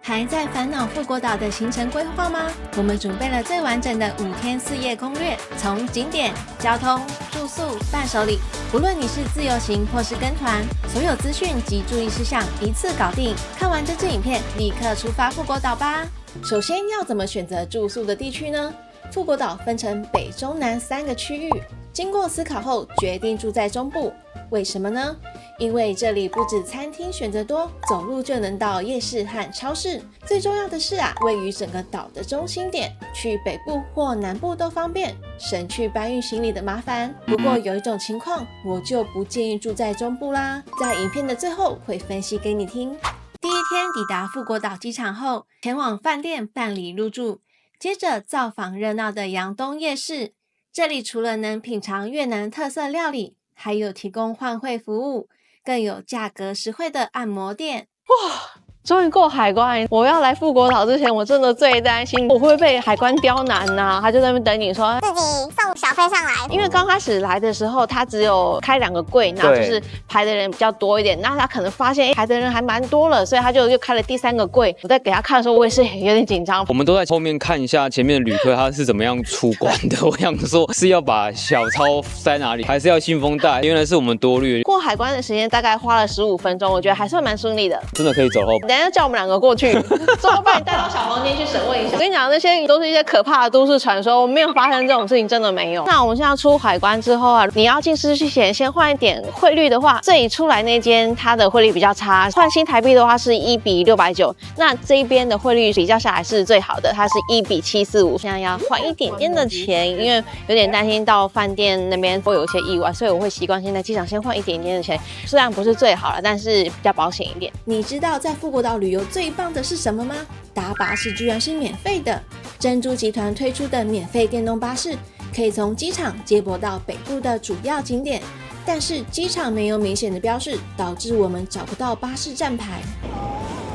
还在烦恼富国岛的行程规划吗？我们准备了最完整的5天4夜攻略，从景点、交通、住宿、伴手礼，无论你是自由行或是跟团，所有资讯及注意事项一次搞定。看完这支影片，立刻出发富国岛吧！首先要怎么选择住宿的地区呢？富国岛分成北、中、南3个区域，经过思考后决定住在中部。为什么呢？因为这里不止餐厅选择多，走路就能到夜市和超市。最重要的是位于整个岛的中心点，去北部或南部都方便，省去搬运行李的麻烦。不过有一种情况，我就不建议住在中部啦，在影片的最后会分析给你听。第一天抵达富国岛机场后，前往饭店办理入住，接着造访热闹的阳东夜市。这里除了能品尝越南特色料理，还有提供换汇服务，更有价格实惠的按摩店。哇！终于过海关！我要来富国岛之前，我真的最担心我会被海关刁难呐。他就在那边等你说自己送小费上来，因为刚开始来的时候，他只有开2个柜，然后就是排的人比较多一点。那他可能发现排的人还蛮多了，所以他就又开了第3个柜。我在给他看的时候，我也是有点紧张。我们都在后面看一下前面的旅客他是怎么样出关的。我想说是要把小钞塞哪里，还是要信封袋？原来是我们多虑。过海关的时间大概花了15分钟，我觉得还算蛮顺利的。真的可以走后。等一下叫我们2个过去，之后把你带到小房间去审问一下。我跟你讲，那些都是一些可怕的都市传说，我没有发生这种事情，真的没有。那我们现在出海关之后你要进市区前先换一点汇率的话，这里出来那间它的汇率比较差，换新台币的话是1比690，那这一边的汇率比较下来是最好的，它是1比745。现在要换一点点的钱，因为有点担心到饭店那边会有一些意外，所以我会习惯性在机场先换一点点的钱，虽然不是最好了，但是比较保险一点。你知道在富国岛旅游最棒的是什么吗？搭巴士居然是免费的！珍珠集团推出的免费电动巴士，可以从机场接驳到北部的主要景点，但是机场没有明显的标示，导致我们找不到巴士站牌。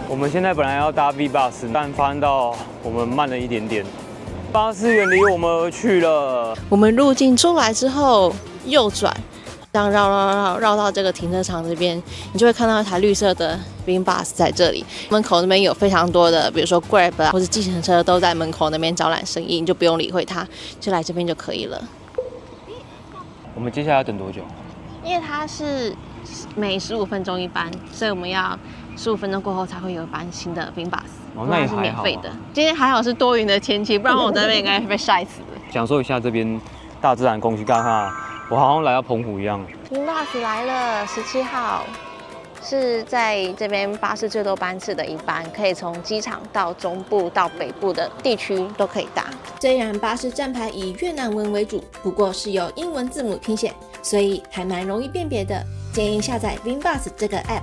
我们现在本来要搭 V bus， 但发现到我们慢了一点点，巴士远离我们而去了。我们入境出来之后右转，这样绕到这个停车场这边，你就会看到一台绿色的 Vin Bus 在这里。门口那边有非常多的，比如说 Grab 或者计程车都在门口那边招揽生意，你就不用理会它，就来这边就可以了。我们接下来要等多久？因为它是每15分钟一班，所以我们要15分钟过后才会有一班新的 Vin Bus。那也是免费的。今天还好是多云的天气，不然我在那边应该被晒死了。享受一下这边大自然空气，看看我好像来到澎湖一样。Vin Bus 来了，17号。是在这边巴士最多班次的一班，可以从机场到中部到北部的地区都可以搭。虽然巴士站牌以越南文为主，不过是由英文字母拼写，所以还蛮容易辨别的。建议下载 Vin Bus 这个 app，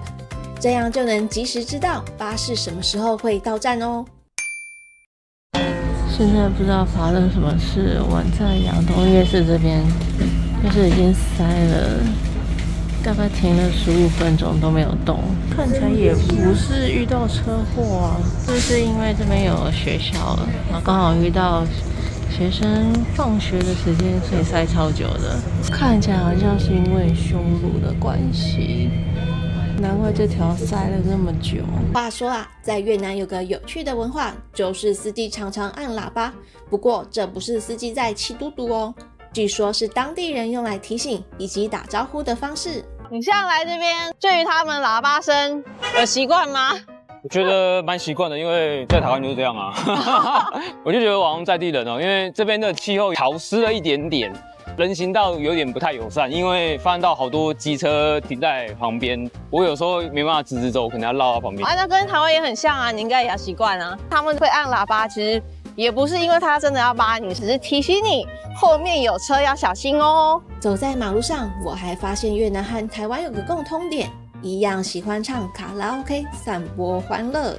这样就能及时知道巴士什么时候会到站哦。现在不知道发生什么事，我在阳东夜市这边，就是已经塞了。大概停了15分钟都没有动，看起来也不是遇到车祸啊，就是因为这边有学校，然后刚好遇到学生放学的时间，所以塞超久的。看起来好像是因为修路的关系，难怪这条塞了这么久。话说在越南有个有趣的文化，就是司机常常按喇叭，不过这不是司机在气嘟嘟哦，据说是当地人用来提醒以及打招呼的方式。你现在来这边，对于他们喇叭声有习惯吗？我觉得蛮习惯的，因为在台湾就是这样啊。我就觉得我好像在地人因为这边的气候潮湿了一点点，人行道有点不太友善，因为发现到好多机车停在旁边，我有时候没办法直直走，可能要绕到旁边。那跟台湾也很像啊，你应该也要习惯啊。他们会按喇叭，其实也不是因为他真的要扒你，只是提醒你后面有车要小心哦。走在马路上，我还发现越南和台湾有个共通点，一样喜欢唱卡拉 OK 散播欢乐。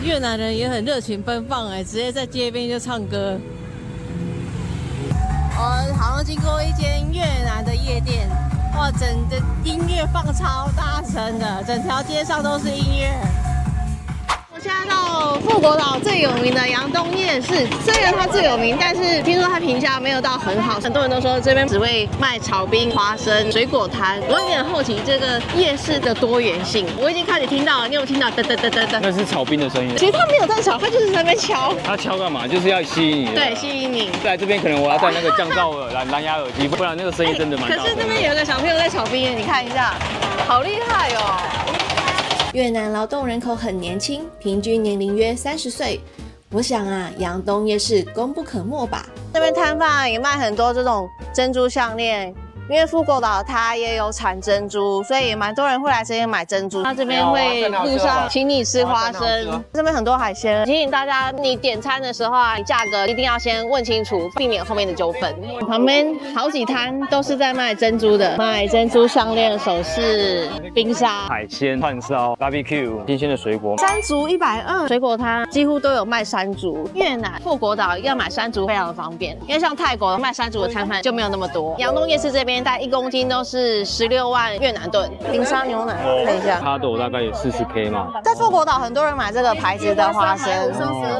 越南人也很热情奔放直接在街边就唱歌。我好像经过一间越南的夜店，哇，整个音乐放超大声的，整条街上都是音乐。我现在来到富国岛最有名的阳东夜市，虽然它最有名，但是听说它评价没有到很好，很多人都说这边只会卖炒冰、花生、水果摊。我有点好奇这个夜市的多元性，我已经开始听到了，你有听到噔噔噔噔噔？那是炒冰的声音。其实他没有在炒，他就是在那边敲。他敲干嘛？就是要吸引你。对，吸引你。来这边可能我要戴那个降噪蓝牙耳机，不然那个声音真的蛮大的。可是那边有一个小朋友在炒冰，你看一下，好厉害哦！越南劳动人口很年轻，平均年龄约30岁。我想啊，阳东夜市功不可没吧。这边摊贩也卖很多这种珍珠项链。因为富国岛它也有产珍珠，所以蛮多人会来这边买珍珠。它这边会路上请你吃花生，这边很多海鲜。提醒大家，你点餐的时候啊，价格一定要先问清楚，避免后面的纠纷。旁边好几摊都是在卖珍珠的，卖珍珠项链、首饰、冰沙、海鲜、串烧、barbecue、新鲜的水果。山竹120，水果摊几乎都有卖山竹。越南富国岛要买山竹非常的方便，因为像泰国卖山竹的摊贩就没有那么多。阳东夜市这边大概1公斤都是16万越南盾。冰沙牛奶看一下，哈斗大概也40K 嘛。在富国岛很多人买这个牌子的花生，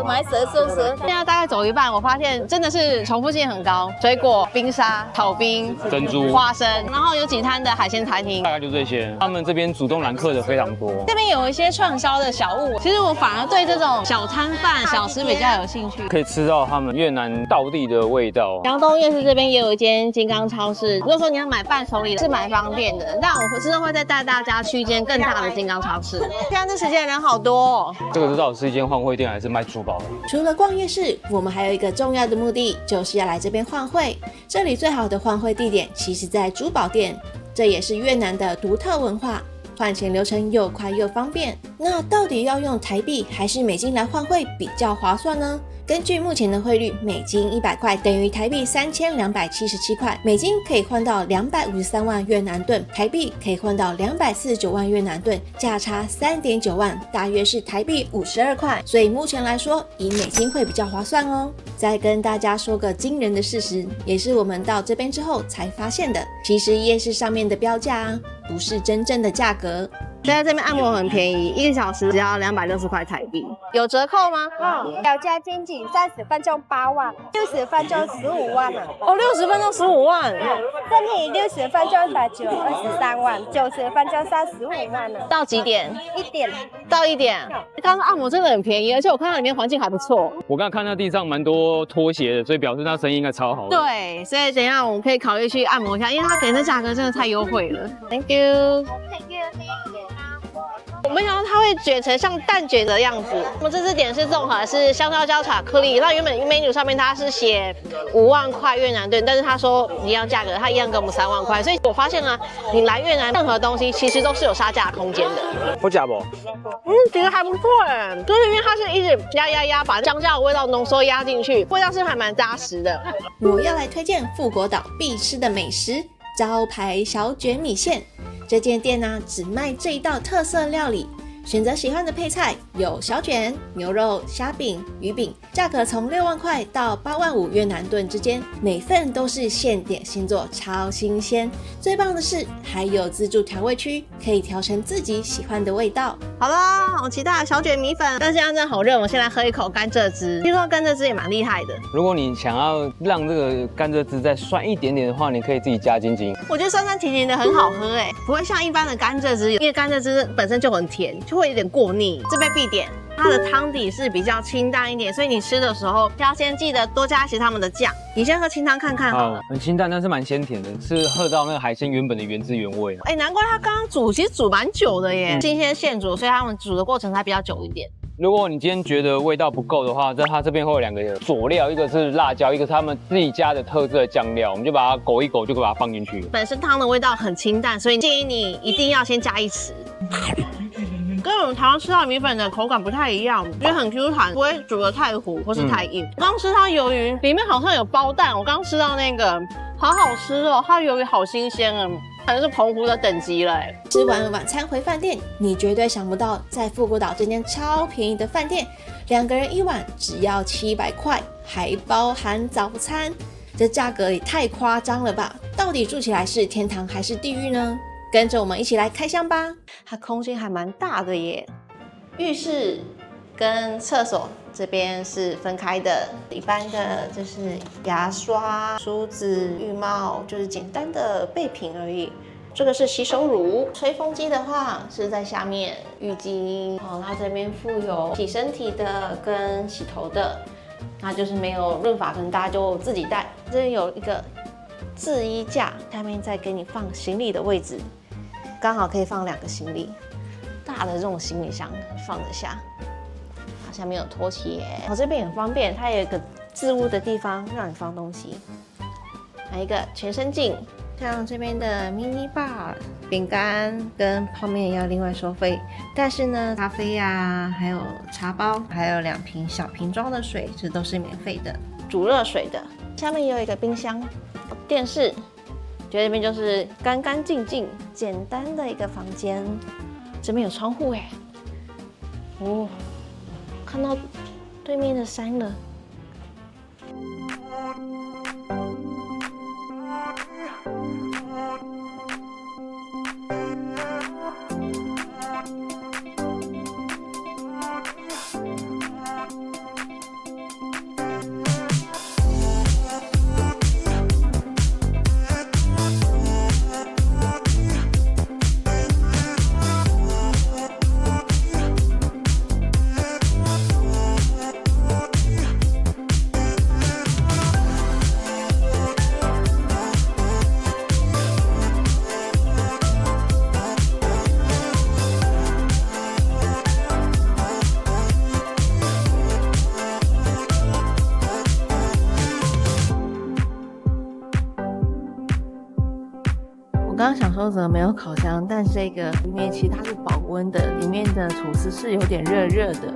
买蛇寿司。现在大概走一半，我发现真的是重复性很高，水果、冰沙、炒冰、珍珠、花生，然后有几摊的海鲜餐厅，大概就这些。他们这边主动揽客的非常多。这边有一些串烧的小物，其实我反而对这种小摊贩、小吃比较有兴趣，可以吃到他们越南道地的味道。阳东夜市这边也有一间金刚超市，如果说你要买伴手礼是蛮方便的，但我之后会再带大家去一间更大的金刚超市。现在这时间人好多哦。这个到底是一间换汇店还是卖珠宝的？除了逛夜市，我们还有一个重要的目的，就是要来这边换汇。这里最好的换汇地点其实在珠宝店，这也是越南的独特文化。换钱流程又快又方便，那到底要用台币还是美金来换汇比较划算呢？根据目前的汇率，美金100块等于台币3277块，美金可以换到253万越南盾，台币可以换到249万越南盾，价差3.9万，大约是台币52块。所以目前来说，以美金会比较划算哦。再跟大家说个惊人的事实，也是我们到这边之后才发现的，其实夜市上面的标价啊，不是真正的价格。现在这边按摩很便宜，1个小时只要260块台币，有折扣吗？表加经济30分钟8万，60分钟15万了。哦，60分钟15万，这里60分钟打折23万，90分钟35万了。到几点？1点。到1点。刚刚按摩真的很便宜，而且我看到里面环境还不错。我刚刚看到地上蛮多拖鞋的，所以表示那生意应该超好的。对，所以等一下我们可以考虑去按摩一下，因为它给的价格真的太优惠了。Thank you。我没想到它会卷成像蛋卷的样子。我们这支点是综合是香蕉焦巧克力，那原本 menu 上面它是写5万块越南盾，但是他说一样价格，他一样给我们3万块。所以我发现啊，你来越南任何东西其实都是有杀价空间的。好吃不？觉得还不错哎，就是因为它是一直压，把香蕉的味道浓缩压进去，味道是还蛮扎实的。我要来推荐富国岛必吃的美食——招牌小卷米线。这间店呢，只卖这一道特色料理，选择喜欢的配菜有小卷、牛肉、虾饼、鱼饼，价格从6万块到8万5越南盾之间，每份都是现点现做，超新鲜。最棒的是还有自助调味区，可以调成自己喜欢的味道。好了，好期待小卷米粉，但现在真的好热，我先来喝一口甘蔗汁。听说甘蔗汁也蛮厉害的。如果你想要让这个甘蔗汁再酸一点点的话，你可以自己加晶晶。我觉得酸酸甜甜的很好喝哎，不会像一般的甘蔗汁，因为甘蔗汁本身就很甜，就会有点过腻。这杯必点。它的汤底是比较清淡一点，所以你吃的时候要先记得多加一些他们的酱。你先喝清汤看看好了。很清淡，但是蛮鲜甜的，是喝到那个海鲜原本的原汁原味。哎，难怪它刚刚煮，其实煮蛮久的耶，新鲜现煮，所以他们煮的过程才比较久一点。如果你今天觉得味道不够的话，它这边会有2个佐料，一个是辣椒，一个是他们自己家的特制的酱料，我们就把它勾一勾，就把它放进去。本身汤的味道很清淡，所以建议你一定要先加一匙。跟我们台湾吃到的米粉的口感不太一样，因为很 Q 弹，不会煮得太糊或是太硬。刚吃它鱿鱼里面好像有包蛋，我刚吃到那个好好吃哦，它鱿鱼好新鲜啊，可能是澎湖的等级了。吃完晚餐回饭店，你绝对想不到，在富国岛这间超便宜的饭店，2个人1晚只要700块，还包含早餐，这价格也太夸张了吧？到底住起来是天堂还是地狱呢？跟着我们一起来开箱吧！它空间还蛮大的耶，浴室跟厕所这边是分开的，一般的就是牙刷、梳子、浴帽，就是简单的备品而已。这个是洗手乳，吹风机的话是在下面，浴巾哦，它这边附有洗身体的跟洗头的，那就是没有润发，可能大家就自己带。这边有一个制衣架，下面再给你放行李的位置，刚好可以放2个行李，大的这种行李箱放得下。下面有拖鞋，我这边很方便，它有一个置物的地方让你放东西，还有一个全身镜。像这边的 mini bar 饼干跟泡面要另外收费，但是呢，咖啡啊，还有茶包，还有2瓶小瓶装的水，这都是免费的。煮热水的，下面也有一个冰箱、电视，觉得这边就是干干净净、简单的一个房间。这边有窗户哎，哦，看到对面的山了。我刚刚想说怎么没有烤箱，但这个里面其实它是保温的，里面的吐司是有点热热的。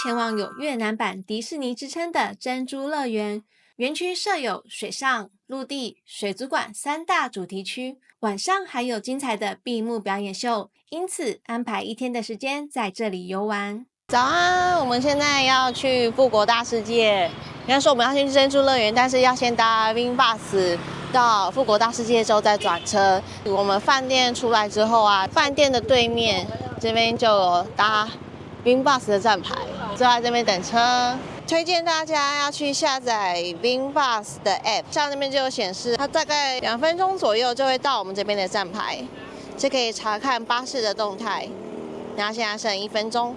前往有越南版迪士尼之称的珍珠乐园，园区设有水上、陆地、水族馆3大主题区，晚上还有精彩的闭幕表演秀，因此安排1天的时间在这里游玩。早安，我们现在要去富国大世界。人家说我们要先去珍珠乐园，但是要先搭 Wing Bus 到富国大世界之后再转车。我们饭店出来之后啊，饭店的对面这边就有搭 Wing Bus 的站牌，就在这边等车。推荐大家要去下载 Wing Bus 的 App， 像那边就有显示，它大概2分钟左右就会到我们这边的站牌，就可以查看巴士的动态。然后现在剩1分钟。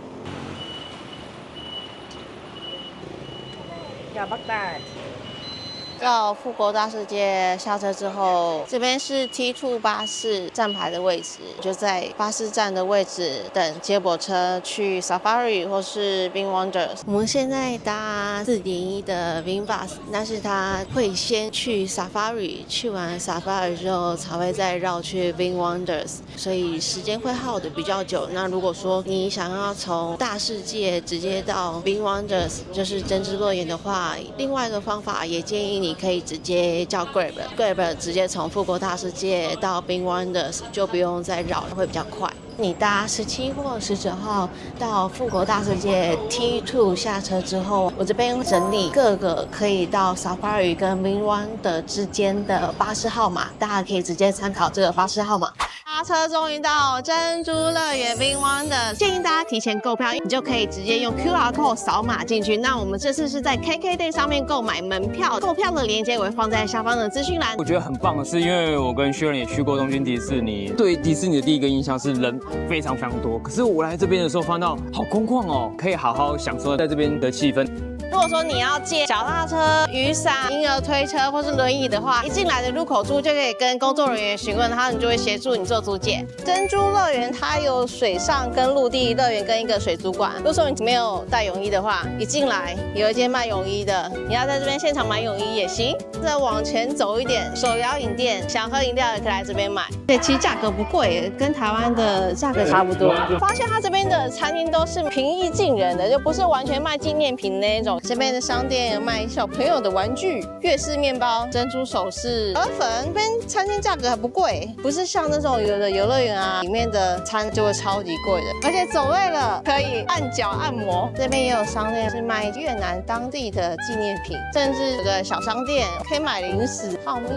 到富国大世界下车之后，这边是 T2 巴士站牌的位置，就在巴士站的位置等接驳车去 Safari 或是 Wing Wonders。我们现在搭4.1的 Wing Bus， 但是它会先去 Safari， 去完 Safari 之后才会再绕去 Wing Wonders， 所以时间会耗得比较久。那如果说你想要从大世界直接到 Wing Wonders， 就是珍珠乐园的话，另外一个方法也建议你可以直接叫 Grab 直接从富国大世界到 Wing Wonders， 就不用再绕了，会比较快。你搭17或19号到富国大世界 T2 下车之后，我这边整理各个可以到 Safari 跟 Wing Wonders 之间的巴士号码，大家可以直接参考这个巴士号码。搭车终于到珍珠乐园 Wing Wonders， 建议大家提前购票，你就可以直接用 QR code 扫码进去。那我们这次是在 KKday 上面购买门票，购票的链接我会放在下方的资讯栏。我觉得很棒的是，因为我跟薛仁也去过东京迪士尼，对迪士尼的第一个印象是人非常非常多。可是我来这边的时候，发现到好空旷哦，可以好好享受在这边的气氛。如果说你要借脚踏车、雨伞、婴儿推车或是轮椅的话，一进来的入口处就可以跟工作人员询问，他们就会协助你做租借。珍珠乐园它有水上跟陆地乐园跟一个水族馆。如果说你没有带泳衣的话，一进来有一间卖泳衣的，你要在这边现场买泳衣也行。再往前走一点，手摇饮店，想喝饮料也可以来这边买。对，其实价格不贵，跟台湾的价格差不多。发现它这边的餐厅都是平易近人的，就不是完全卖纪念品那一种。这边的商店有卖小朋友的玩具、粤式面包、珍珠首饰、河粉。这边餐厅价格还不贵，不是像那种有的游乐园啊，里面的餐就会超级贵的。而且走累了可以按脚按摩。这边也有商店是卖越南当地的纪念品，甚至有个小商店可以买零食、泡面、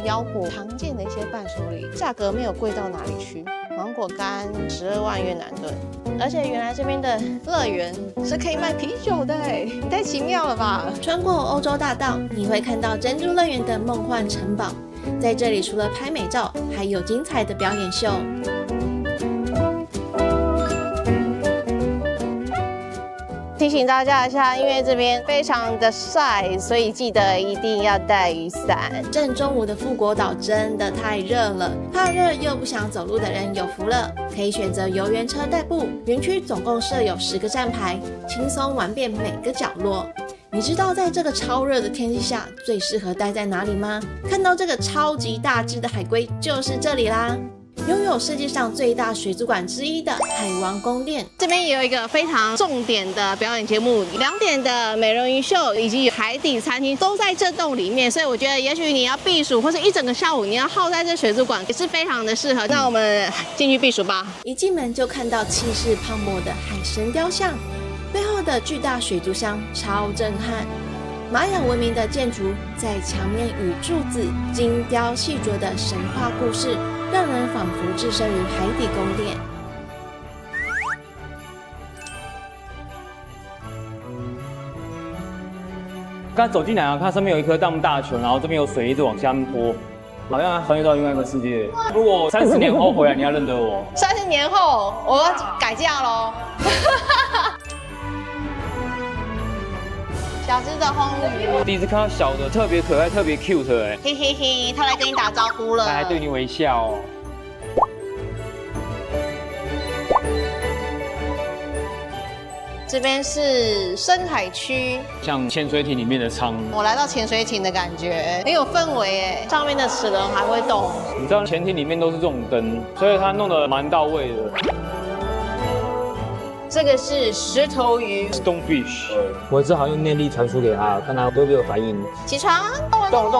腰果，常见的一些伴手礼，价格没有贵到哪里去。芒果干12万越南盾，而且原来这边的乐园是可以卖啤酒的哎，太奇妙了吧！穿过欧洲大道，你会看到珍珠乐园的梦幻城堡。在这里，除了拍美照，还有精彩的表演秀。提醒大家一下，因为这边非常的晒，所以记得一定要带雨伞。正中午的富国岛真的太热了，怕热又不想走路的人有福了，可以选择游园车代步。园区总共设有10个站牌，轻松玩遍每个角落。你知道在这个超热的天气下，最适合待在哪里吗？看到这个超级大只的海龟，就是这里啦！拥有世界上最大水族馆之一的海王宫殿，这边也有一个非常重点的表演节目，2点的美人鱼秀以及海底餐厅都在这栋里面，所以我觉得也许你要避暑，或者一整个下午你要耗在这水族馆，也是非常的适合。那我们进去避暑吧。一进门就看到气势磅礴的海神雕像，背后的巨大水族箱超震撼。玛雅文明的建筑在墙面与柱子精雕细琢的神话故事，让人仿佛置身于海底宫殿。刚走进来啊，看上面有一颗那么大的球，然后这边有水一直往下面泼，好像穿越到另外一个世界。如果30年后回来，你要认得我。30年后我要改嫁喽。小只的红鱼，第一次看到小的，特别可爱，特别 cute 哎，嘿嘿嘿，它来跟你打招呼了，它还对你微笑哦。这边是深海区，像潜水艇里面的舱。我来到潜水艇的感觉，很有氛围哎，上面的齿轮还会动。你知道潜艇里面都是这种灯，所以它弄得蛮到位的。这个是石头鱼 ，Stonefish。我只好用念力传输给他，看他会不会有反应。起床，动了，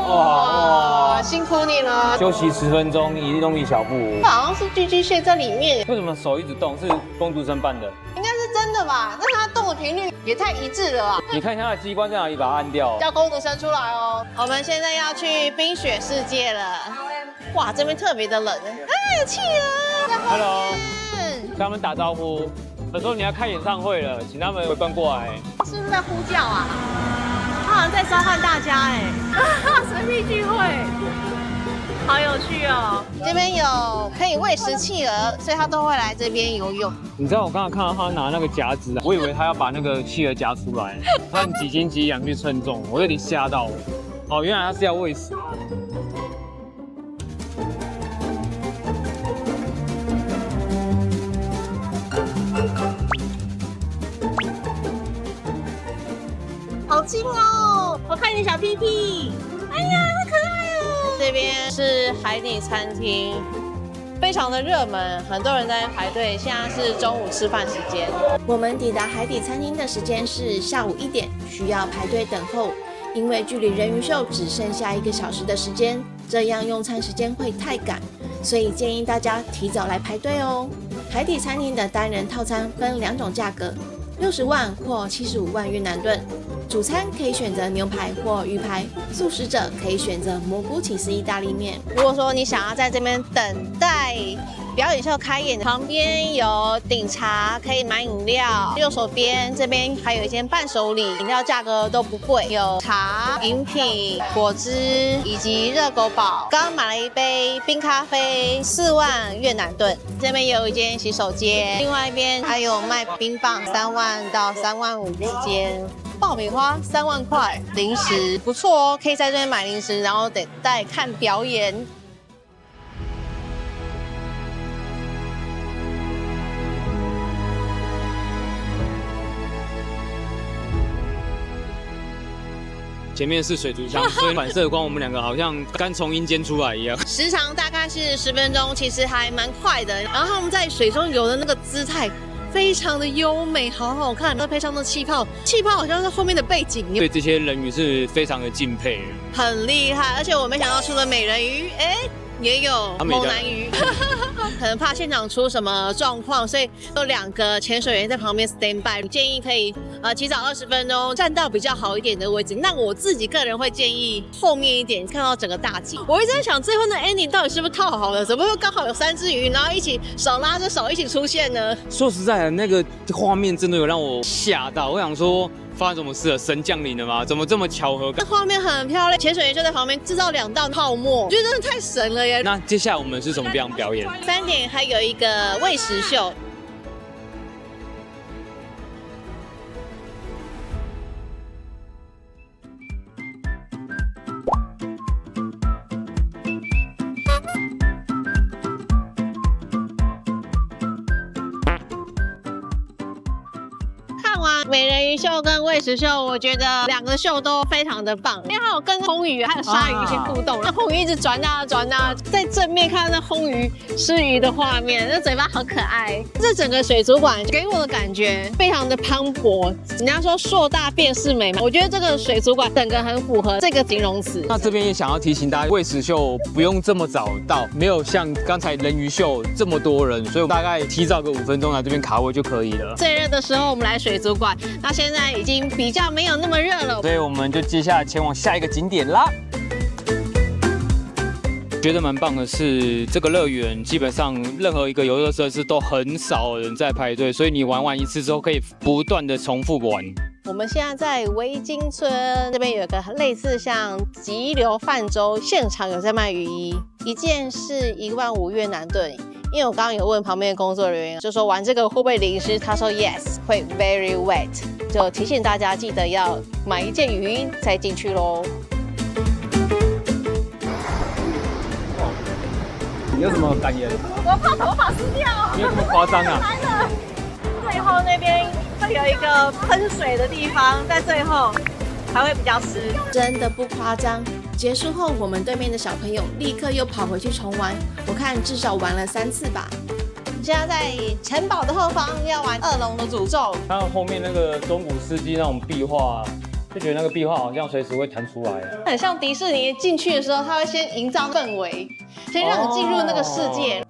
哇，辛苦你了。休息10分钟，移动一小步。好像是寄居蟹在里面，为什么手一直动？是工读生扮的。应该是真的吧？那它动的频率也太一致了吧？你看一下它的机关在哪里，把它按掉。叫工读生出来哦。我们现在要去冰雪世界了。哇，这边特别的冷哎，有企鹅。Hello。跟他们打招呼。有时候你要开演唱会了，请他们围观过来。是不是在呼叫啊？他好像在召唤大家哎，神秘聚会，好有趣哦。这边有可以喂食企鹅，所以他都会来这边游泳。你知道我刚才看到他拿那个夹子，我以为他要把那个企鹅夹出来，按几斤几两去称重，我有点吓到。哦，原来他是要喂食。好近哦！我看你的小屁屁，哎呀，好可爱哦！这边是海底餐厅，非常的热门，很多人在排队。现在是中午吃饭时间。我们抵达海底餐厅的时间是下午1点，需要排队等候，因为距离人鱼秀只剩下1个小时的时间，这样用餐时间会太赶，所以建议大家提早来排队哦。海底餐厅的单人套餐分2种价格，60万或75万越南盾。主餐可以选择牛排或鱼排，素食者可以选择蘑菇起司意大利面。如果说你想要在这边等待表演秀开演，旁边有顶茶可以买饮料，右手边这边还有一间伴手礼，饮料价格都不贵，有茶、饮品、果汁以及热狗堡。刚刚买了一杯冰咖啡，4万越南盾。这边也有一间洗手间，另外一边还有卖冰棒，3万到3万5之间。爆米花3万块，零食不错哦，可以在这边买零食，然后等待看表演。前面是水族箱，所以反射光我们两个好像刚从阴间出来一样。时长大概是10分钟，其实还蛮快的。然后他们在水中游的那个姿态非常的优美，好好看。再配上那气泡，气泡好像是后面的背景，对这些人鱼是非常的敬佩，很厉害。而且我没想到除了美人鱼，也有猛男鱼，可能怕现场出什么状况，所以有2个潜水员在旁边 stand by。建议可以提早20分钟站到比较好一点的位置。那我自己个人会建议后面一点，看到整个大景。我一直在想最后的 ending 到底是不是套好了，怎么会刚好有3只鱼，然后一起手拉着手一起出现呢？说实在的，那个画面真的有让我吓到，我想说。发生什么事了？神降临了吗？怎么这么巧合？那画面很漂亮，潜水员就在旁边制造2道泡沫，我觉得真的太神了耶！那接下来我们是什么样表演？3点还有一个喂食秀。美人鱼秀跟喂食秀，我觉得2个秀都非常的棒，因为还有跟红鱼还有鲨鱼一些互动，那红鱼一直转啊转啊，在正面看到那红鱼吃鱼的画面，那嘴巴好可爱。这整个水族馆给我的感觉非常的磅礴，人家说硕大便是美嘛，我觉得这个水族馆整个很符合这个形容词。那这边也想要提醒大家，喂食秀不用这么早到，没有像刚才人鱼秀这么多人，所以我大概提早个5分钟来这边卡位就可以了。最热的时候我们来水族馆。那现在已经比较没有那么热了，所以我们就接下来前往下一个景点啦。觉得蛮棒的是，这个乐园基本上任何一个游乐设施都很少人在排队，所以你玩完一次之后可以不断的重复玩。我们现在在维京村这边有一个类似像急流泛舟，现场有在卖雨衣，一件是1万5越南盾。因为我刚刚有问旁边的工作人员，就说玩这个会不会淋湿？他说 yes， 会 very wet， 就提醒大家记得要买一件雨衣再进去咯。你有什么感言？我怕头发湿掉。没有这么夸张啊！来了，最后那边会有一个喷水的地方，在最后还会比较湿。真的不夸张。结束后，我们对面的小朋友立刻又跑回去重玩，我看至少玩了3次吧。现在在城堡的后方要玩恶龙的诅咒。看到后面那个中古世纪那种壁画，就觉得那个壁画好像随时会弹出来。很像迪士尼进去的时候，它会先营造氛围，先让你进入那个世界。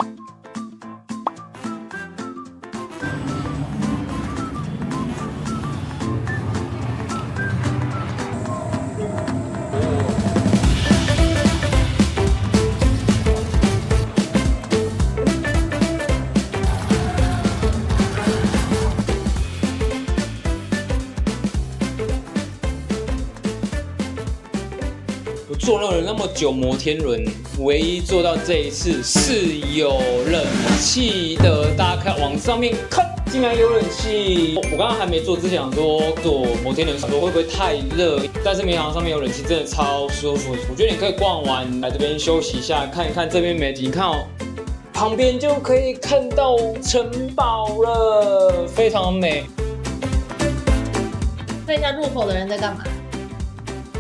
坐了那么久摩天轮，唯一做到这一次是有冷气的。大家看往上面看，竟然有冷气。我刚刚还没坐之前想说坐摩天轮，想说会不会太热，但是没想到上面有冷气，真的超舒服。我觉得你可以逛完来这边休息一下，看一看这边美景。你看哦，旁边就可以看到城堡了，非常美。看一下入口的人在干嘛？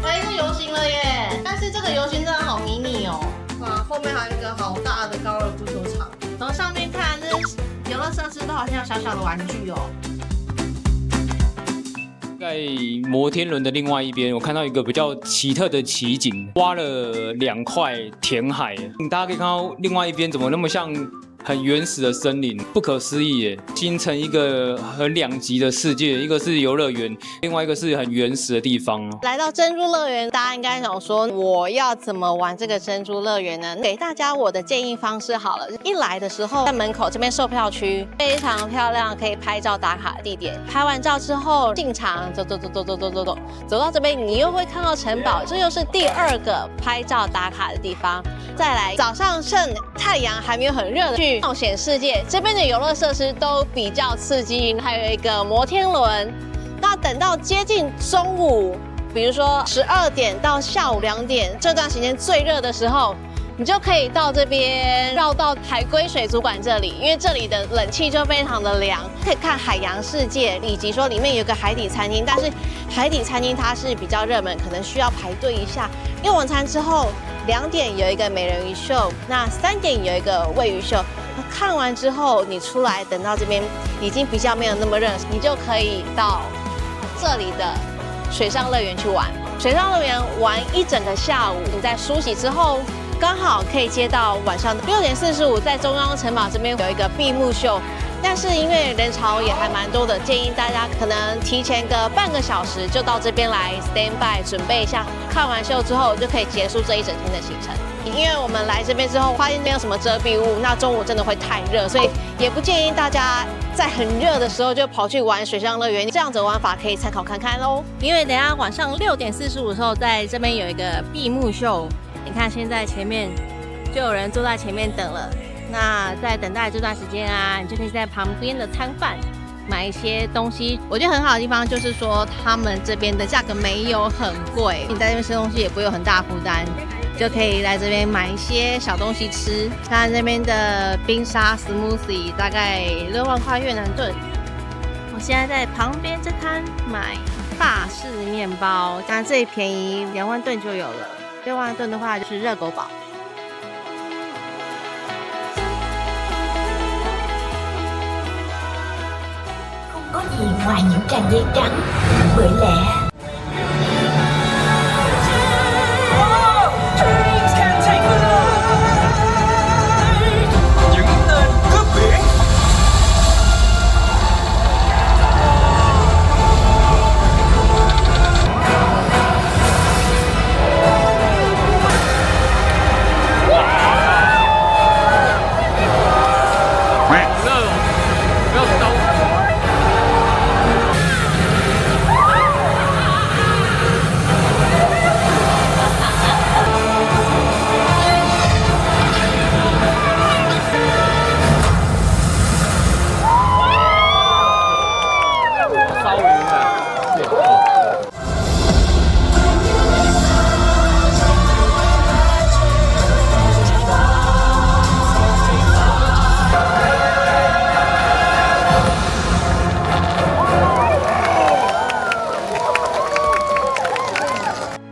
哎，是游行了耶！但是这个游行真的好迷你哦。哇，后面还有一个好大的高尔夫球场。从上面看，这游乐设施都好像小小的玩具哦。在摩天轮的另外一边，我看到一个比较奇特的奇景，挖了2块填海。大家可以看到另外一边怎么那么像很原始的森林，不可思议耶，形成一个很两极的世界，一个是游乐园，另外一个是很原始的地方。来到珍珠乐园，大家应该想说，我要怎么玩这个珍珠乐园呢？给大家我的建议方式好了。一来的时候，在门口这边售票区非常漂亮，可以拍照打卡的地点。拍完照之后进场，走到这边，你又会看到城堡，这又是第2个拍照打卡的地方。再来，早上趁太阳还没有很热的去冒险世界，这边的游乐设施都比较刺激，还有一个摩天轮。那等到接近中午，比如说12点到下午2点这段时间最热的时候，你就可以到这边绕到海龟水族馆这里，因为这里的冷气就非常的凉，可以看海洋世界，以及说里面有个海底餐厅，但是海底餐厅它是比较热门，可能需要排队一下。用完餐之后，2点有一个美人鱼秀，那3点有一个喂鱼秀。看完之后，你出来等到这边已经比较没有那么热，你就可以到这里的水上乐园去玩。水上乐园玩一整个下午，你在梳洗之后，刚好可以接到晚上的6点45，在中央城堡这边有一个闭幕秀。但是因为人潮也还蛮多的，建议大家可能提前个半个小时就到这边来 stand by 准备一下，看完秀之后就可以结束这一整天的行程。因为我们来这边之后发现没有什么遮蔽物，那中午真的会太热，所以也不建议大家在很热的时候就跑去玩水上乐园，这样子的玩法可以参考看看咯。因为等一下晚上6点45的时候，在这边有一个闭幕秀，你看现在前面就有人坐在前面等了。那在等待这段时间啊，你就可以在旁边的摊贩买一些东西。我觉得很好的地方就是说，他们这边的价格没有很贵，你在这边吃东西也不会有很大负担，就可以来这边买一些小东西吃。看这边的冰沙 smoothie 大概6万块越南盾。我现在在旁边这摊买法式面包，当然最便宜2万盾就有了，6万盾的话就是热狗堡。Có gì ngoài những trang giấy trắng, bởi lẽ những tên cướp biển.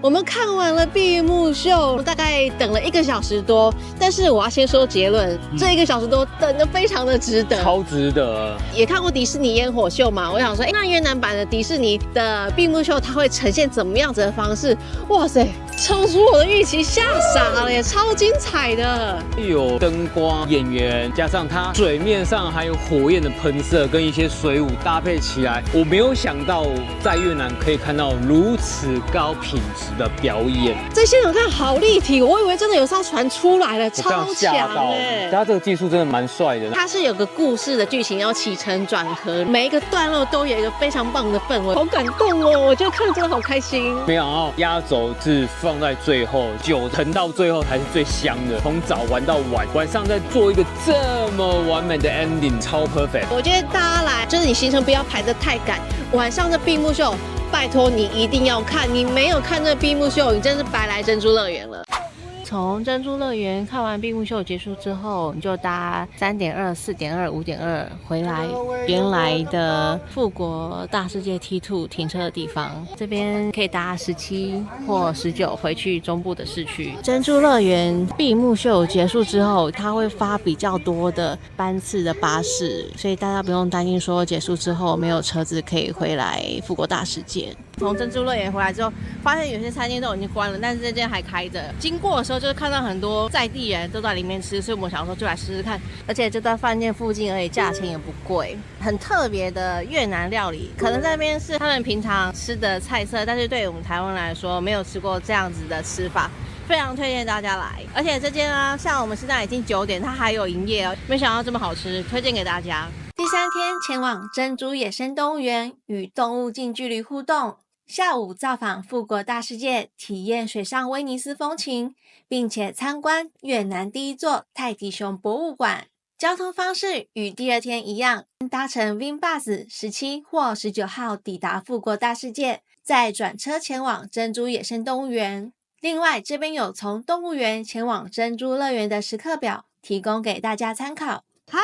我们看完了闭幕秀，大概等了1个小时多，但是我要先说结论，这1个小时多等得非常的值得，超值得。也看过迪士尼烟火秀嘛，我想说，那越南版的迪士尼的闭幕秀它会呈现怎么样子的方式？哇塞，超出我的预期，吓傻了耶，超精彩的！有灯光、演员，加上它水面上还有火焰的喷射跟一些水舞搭配起来，我没有想到在越南可以看到如此高品质的表演。在现场看好立体，我以为真的有艘船出来了，超强哎！它这个技术真的蛮帅的。它是有个故事的剧情要起承转合，每一个段落都有一个非常棒的氛围，好感动哦！我觉得看了真的好开心。没想到压轴是放在最后，酒腾到最后才是最香的，从早玩到晚，晚上再做一个这么完美的 ending， 超 perfect。我觉得大家来，就是你行程不要排得太赶，晚上的闭幕秀，拜托你一定要看，你没有看这闭幕秀，你真是白来珍珠乐园了。从珍珠乐园看完闭幕秀结束之后，你就搭3.2、4.2、5.2回来原来的富国大世界 T2 停车的地方。这边可以搭17或19回去中部的市区。珍珠乐园闭幕秀结束之后，它会发比较多的班次的巴士，所以大家不用担心说结束之后没有车子可以回来富国大世界。从珍珠乐园回来之后，发现有些餐厅都已经关了，但是这间还开着。经过的时候，就是看到很多在地人都在里面吃，所以我们想说就来试试看。而且就在饭店附近，而且价钱也不贵，很特别的越南料理。可能在那边是他们平常吃的菜色，但是对我们台湾来说，没有吃过这样子的吃法。非常推荐大家来，而且这间啊，像我们现在已经9点，它还有营业哦，没想到这么好吃，推荐给大家。第3天前往珍珠野生动物园，与动物近距离互动。下午造访富国大世界，体验水上威尼斯风情，并且参观越南第一座泰迪熊博物馆。交通方式与第2天一样，搭乘 Vinbus 17或19号抵达富国大世界，再转车前往珍珠野生动物园。另外，这边有从动物园前往珍珠乐园的时刻表，提供给大家参考。嗨，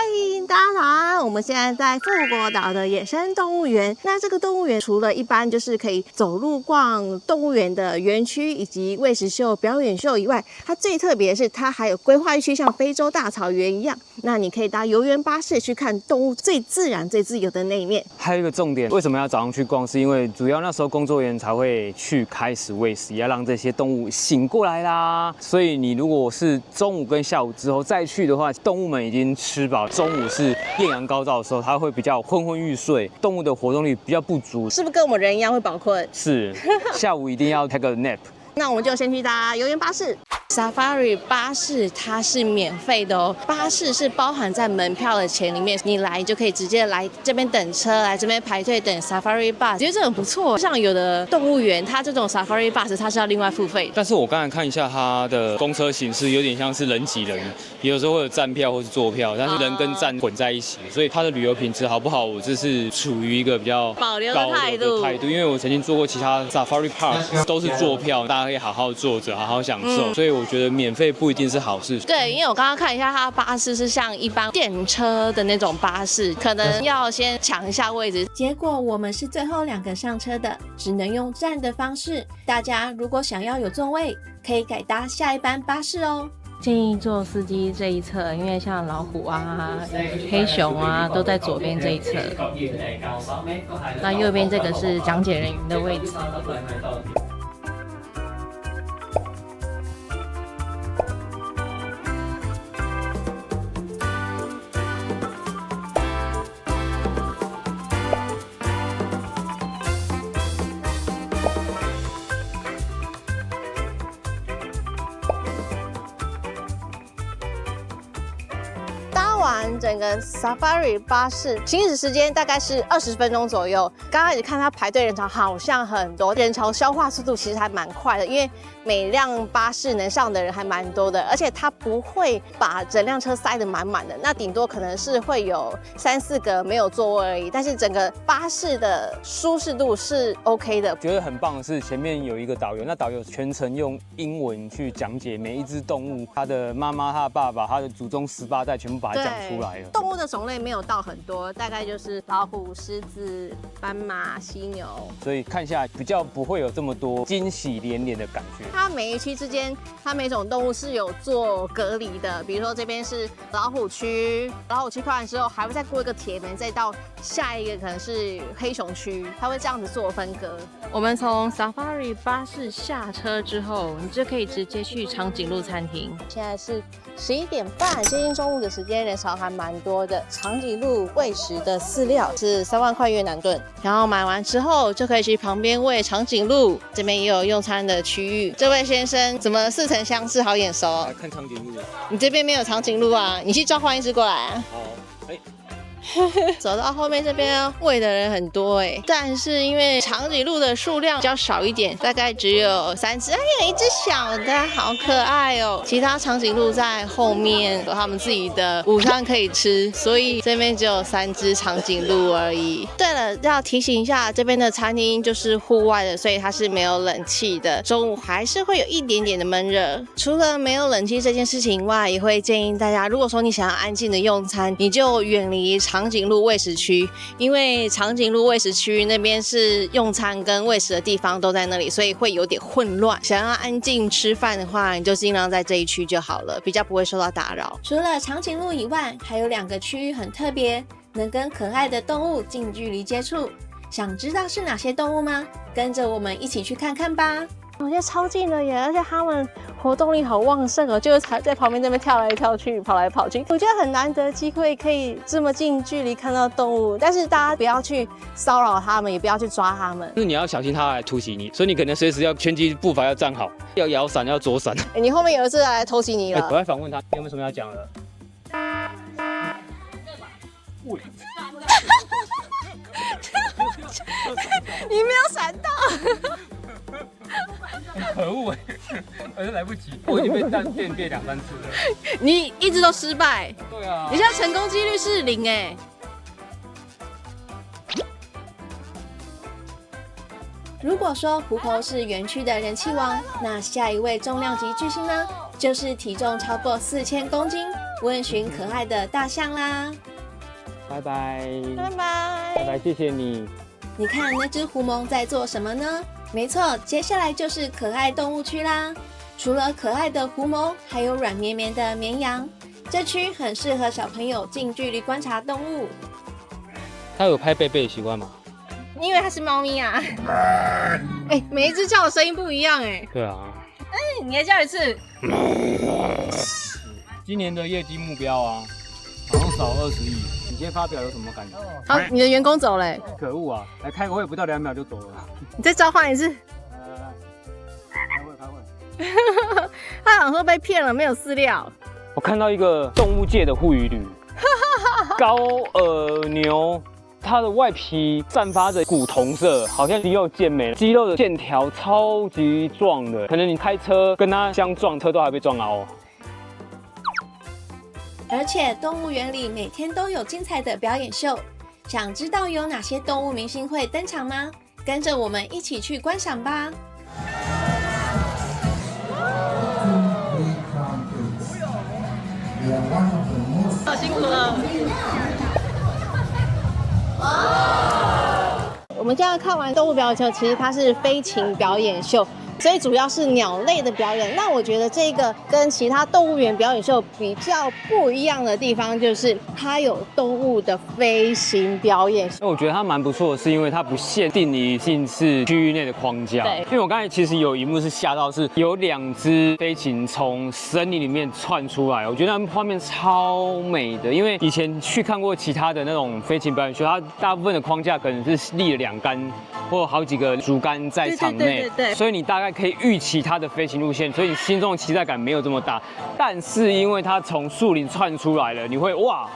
大家早安！我们现在在富国岛的野生动物园。那这个动物园除了一般就是可以走路逛动物园的园区以及喂食秀、表演秀以外，它最特别的是它还有规划一区像非洲大草原一样，那你可以搭游园巴士去看动物最自然、最自由的那一面。还有一个重点，为什么要早上去逛？是因为主要那时候工作人员才会去开始喂食，要让这些动物醒过来啦。所以你如果是中午跟下午之后再去的话，动物们已经吃饱。中午是艳阳高照的时候，它会比较昏昏欲睡，动物的活动力比较不足，是不是跟我们人一样会饱困？是，下午一定要 take a nap。那我们就先去搭游园巴士。Safari 巴士它是免费的哦，巴士是包含在门票的钱里面，你来就可以直接来这边等车，来这边排队等 Safari bus， 我觉得这很不错。像有的动物园，它这种 Safari bus 它是要另外付费的。但是我刚才看一下它的公车形式，有点像是人挤人，有时候会有站票或是坐票，但是人跟站混在一起，所以它的旅游品质好不好，我这是处于一个比较保留的态度。因为我曾经做过其他 Safari Park 都是坐票，大家可以好好坐着，好好享受，所以我觉得免费不一定是好事。对，因为我刚刚看一下，它的巴士是像一般电车的那种巴士，可能要先抢一下位置。结果我们是最后2个上车的，只能用站的方式。大家如果想要有座位，可以改搭下一班巴士哦。建议坐司机这一侧，因为像老虎啊、黑熊啊都在左边这一侧。那右边这个是讲解人员的位置。完整个 Safari 巴士行驶时间大概是20分钟左右。刚开始看它排队人潮好像很多，人潮消化速度其实还蛮快的，因为每辆巴士能上的人还蛮多的，而且它不会把整辆车塞得满满的，那顶多可能是会有3、4个没有座位而已，但是整个巴士的舒适度是 OK 的。觉得很棒的是前面有一个导游，那导游全程用英文去讲解每一只动物，它的妈妈、它的爸爸、它的祖宗18代全部把它讲出来了。动物的种类没有到很多，大概就是老虎、狮子、斑马、犀牛，所以看下来比较不会有这么多惊喜连连的感觉。它每一区之间，它每种动物是有做隔离的，比如说这边是老虎区，老虎区看完之后还会再过一个铁门，再到下一个可能是黑熊区，它会这样子做分割。我们从 Safari 巴士下车之后，你就可以直接去长颈鹿餐厅。现在是11点半，接近中午的时间，人潮还蛮多的。长颈鹿喂食的饲料是3万块越南盾，然后买完之后就可以去旁边喂长颈鹿，这边也有用餐的区域。这位先生怎么似曾相识，好眼熟哦？来看长颈鹿。你这边没有长颈鹿啊？你去召唤一只过来啊。走到后面这边喂的人很多但是因为长颈鹿的数量比较少一点，大概只有3只，有一只小的，好可爱哦。其他长颈鹿在后面有他们自己的午餐可以吃，所以这边只有3只长颈鹿而已。对了，要提醒一下，这边的餐厅就是户外的，所以它是没有冷气的，中午还是会有一点点的闷热。除了没有冷气这件事情外，也会建议大家，如果说你想要安静的用餐，你就远离长颈鹿喂食区，因为长颈鹿喂食区那边是用餐跟喂食的地方都在那里，所以会有点混乱。想要安静吃饭的话，你就尽量在这一区就好了，比较不会受到打扰。除了长颈鹿以外，还有2个区域很特别，能跟可爱的动物近距离接触。想知道是哪些动物吗？跟着我们一起去看看吧。我觉得超近的耶，而且他们活动力好旺盛哦，就是在旁边那边跳来跳去、跑来跑去。我觉得很难得机会可以这么近距离看到动物，但是大家不要去骚扰他们，也不要去抓他们。就是你要小心它来突袭你，所以你可能随时要拳击步伐要站好，要摇伞，要左闪。你后面有一只来偷袭你了。我在访问他，你有没有什么要讲的？你没有闪到。可恶哎，我是来不及，我已经被电2、3次了。你一直都失败。对啊，你现在成功几率是0哎。如果说狐猴是园区的人气王，那下一位重量级巨星呢，就是体重超过4000公斤、温驯可爱的大象啦。拜拜，拜拜，拜拜，谢谢你。你看那只狐獴在做什么呢？没错，接下来就是可爱动物区啦。除了可爱的狐獴，还有软绵绵的绵羊。这区很适合小朋友近距离观察动物。他有拍贝贝的习惯吗？你以为它是猫咪啊？哎，每一只叫的声音不一样哎。对啊。你再叫一次。今年的业绩目标啊，好像少20亿。你先发表有什么感觉？好，你的员工走了。可恶啊！来开个会不到2秒就走了。你再召唤一次。开会。他想说被骗了，没有饲料。我看到一个动物界的护羽驴，高耳牛。它的外皮散发着古铜色，好像肌肉健美，肌肉的线条超级壮的，可能你开车跟它相撞，车都还被撞凹。而且动物园里每天都有精彩的表演秀，想知道有哪些动物明星会登场吗？跟着我们一起去观赏吧。好辛苦了。我们这样看完动物表演秀，其实它是飞禽表演秀，所以主要是鸟类的表演。那我觉得这个跟其他动物园表演秀比较不一样的地方，就是它有动物的飞行表演。那我觉得它蛮不错的，是因为它不限定一定是区域内的框架。对，因为我刚才其实有一幕是吓到，是有2只飞禽从森林里面窜出来，我觉得那画面超美的。因为以前去看过其他的那种飞禽表演秀，它大部分的框架可能是立了2杆或好几个竹竿在场内，所以你大概可以预期它的飞行路线，所以你心中的期待感没有这么大。但是因为它从树林窜出来了，你会哇！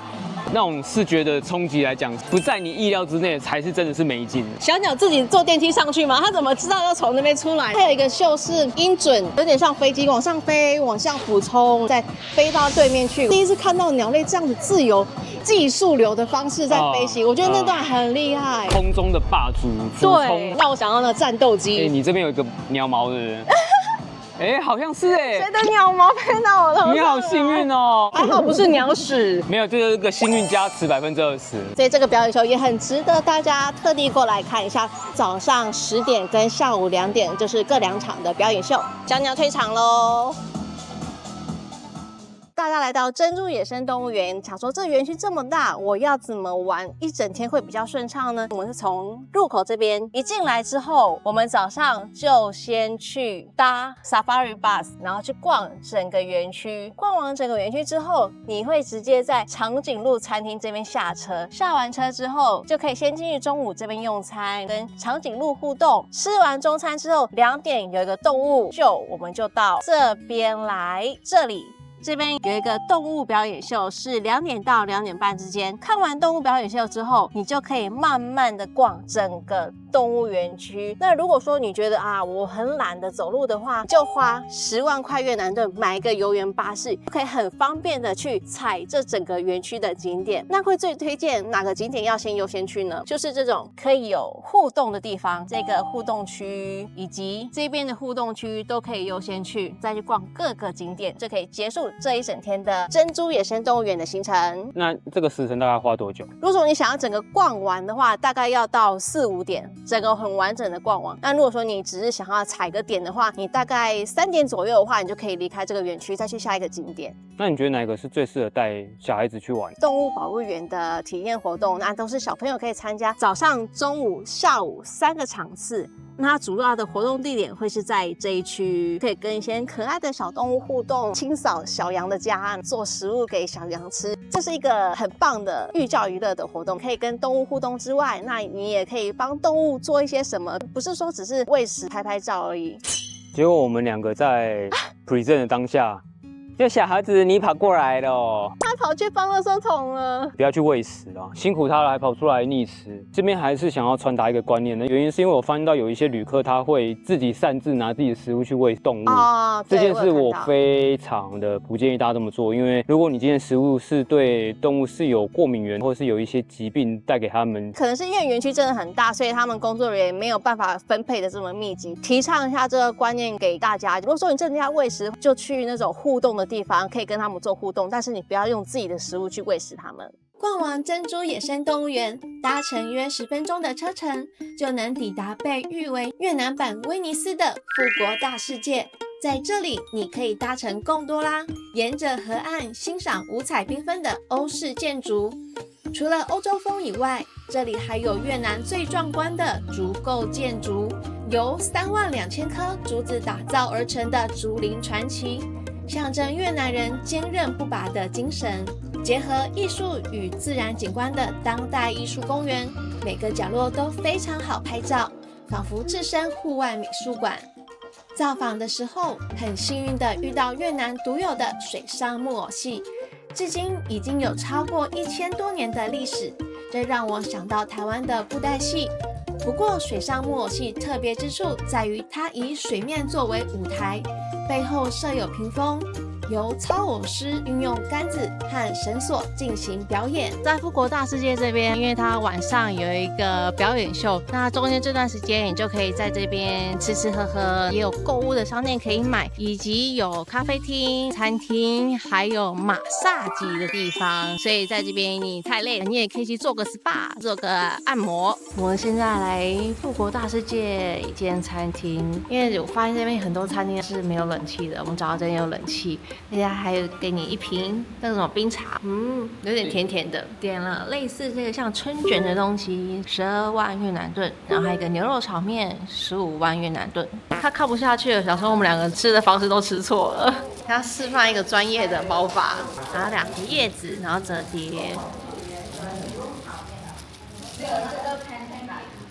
那种视觉的冲击来讲，不在你意料之内，才是真的是美景。小鸟自己坐电梯上去吗？它怎么知道要从那边出来？还有一个秀是音准，有点像飞机往上飞，往上俯冲，再飞到对面去。第一次看到鸟类这样子自由技术流的方式在飞行，我觉得那段很厉害。空中的霸主，对，让我想到了战斗机。你这边有一个鸟毛的人。好像是谁的鸟毛飞到我头上？你好幸运哦，还好不是鸟屎。没有，这就是个幸运加持20%。所以这个表演秀也很值得大家特地过来看一下。早上10点跟下午2点就是各2场的表演秀。小鸟退场喽。大家来到珍珠野生动物园，想说这园区这么大，我要怎么玩一整天会比较顺畅呢？我们是从入口这边一进来之后，我们早上就先去搭 Safari Bus， 然后去逛整个园区。逛完整个园区之后，你会直接在长颈鹿餐厅这边下车。下完车之后，就可以先进去中午这边用餐，跟长颈鹿互动。吃完中餐之后，2点有一个动物秀，我们就到这边来。这边有一个动物表演秀，是2点到2点半之间。看完动物表演秀之后，你就可以慢慢的逛整个动物园区。那如果说你觉得我很懒得走路的话，就花10万块越南盾买一个游园巴士，就可以很方便的去踩这整个园区的景点。那会最推荐哪个景点要先优先去呢？就是这种可以有互动的地方，这个互动区以及这边的互动区都可以优先去，再去逛各个景点，就可以结束这一整天的珍珠野生动物园的行程。那这个时程大概花多久？如果说你想要整个逛完的话，大概要到4、5点。整个很完整的逛完。那如果说你只是想要踩个点的话，你大概3点左右的话，你就可以离开这个园区，再去下一个景点。那你觉得哪个是最适合带小孩子去玩？动物保护园的体验活动，那都是小朋友可以参加，早上、中午、下午3个场次。那它主要的活动地点会是在这一区，可以跟一些可爱的小动物互动，清扫小羊的家，做食物给小羊吃。这是一个很棒的寓教于乐的活动，可以跟动物互动之外，那你也可以帮动物做一些什么，不是说只是喂食、拍拍照而已。结果我们2个在 present 的当下，这小孩子你跑过来了哦，他跑去放垃圾桶了。不要去喂食啊，辛苦他了还跑出来觅食。这边还是想要传达一个观念的原因，是因为我发现到有一些旅客他会自己擅自拿自己的食物去喂动物。这件事我非常的不建议大家这么做，因为如果你今天食物是对动物是有过敏源，或是有一些疾病带给他们，可能是因为园区真的很大，所以他们工作人员没有办法分配的这么密集。提倡一下这个观念给大家，如果说你真的要喂食，就去那种互动的地方，可以跟他们做互动，但是你不要用自己的食物去喂食他们。逛完珍珠野生动物园，搭乘约10分钟的车程，就能抵达被誉为越南版威尼斯的富国大世界。在这里，你可以搭乘贡多拉，沿着河岸欣赏五彩缤纷的欧式建筑。除了欧洲风以外，这里还有越南最壮观的竹构建筑，由32000棵竹子打造而成的竹林传奇，象征越南人坚韧不拔的精神。结合艺术与自然景观的当代艺术公园，每个角落都非常好拍照，仿佛置身户外美术馆。造访的时候，很幸运地遇到越南独有的水上木偶戏，至今已经有超过1000多年的历史，这让我想到台湾的布袋戏。不过，水上木偶戏特别之处在于它以水面作为舞台，背后设有屏风，由操偶师运用杆子和绳索进行表演。在富国大世界这边，因为它晚上有一个表演秀，那中间这段时间你就可以在这边吃吃喝喝，也有购物的商店可以买，以及有咖啡厅、餐厅，还有马杀鸡的地方。所以在这边你太累了，你也可以去做个 SPA， 做个按摩。我们现在来富国大世界一间餐厅，因为我发现这边很多餐厅是没有冷气的，我们找到这边有冷气。人家还有给你一瓶那种冰茶，有点甜甜的。点了类似这个像春卷的东西，12万越南盾，然后还有一个牛肉炒面，15万越南盾。他看不下去了，想说我们2个吃的方式都吃错了。他示范一个专业的包法，拿2个叶子，然后折叠。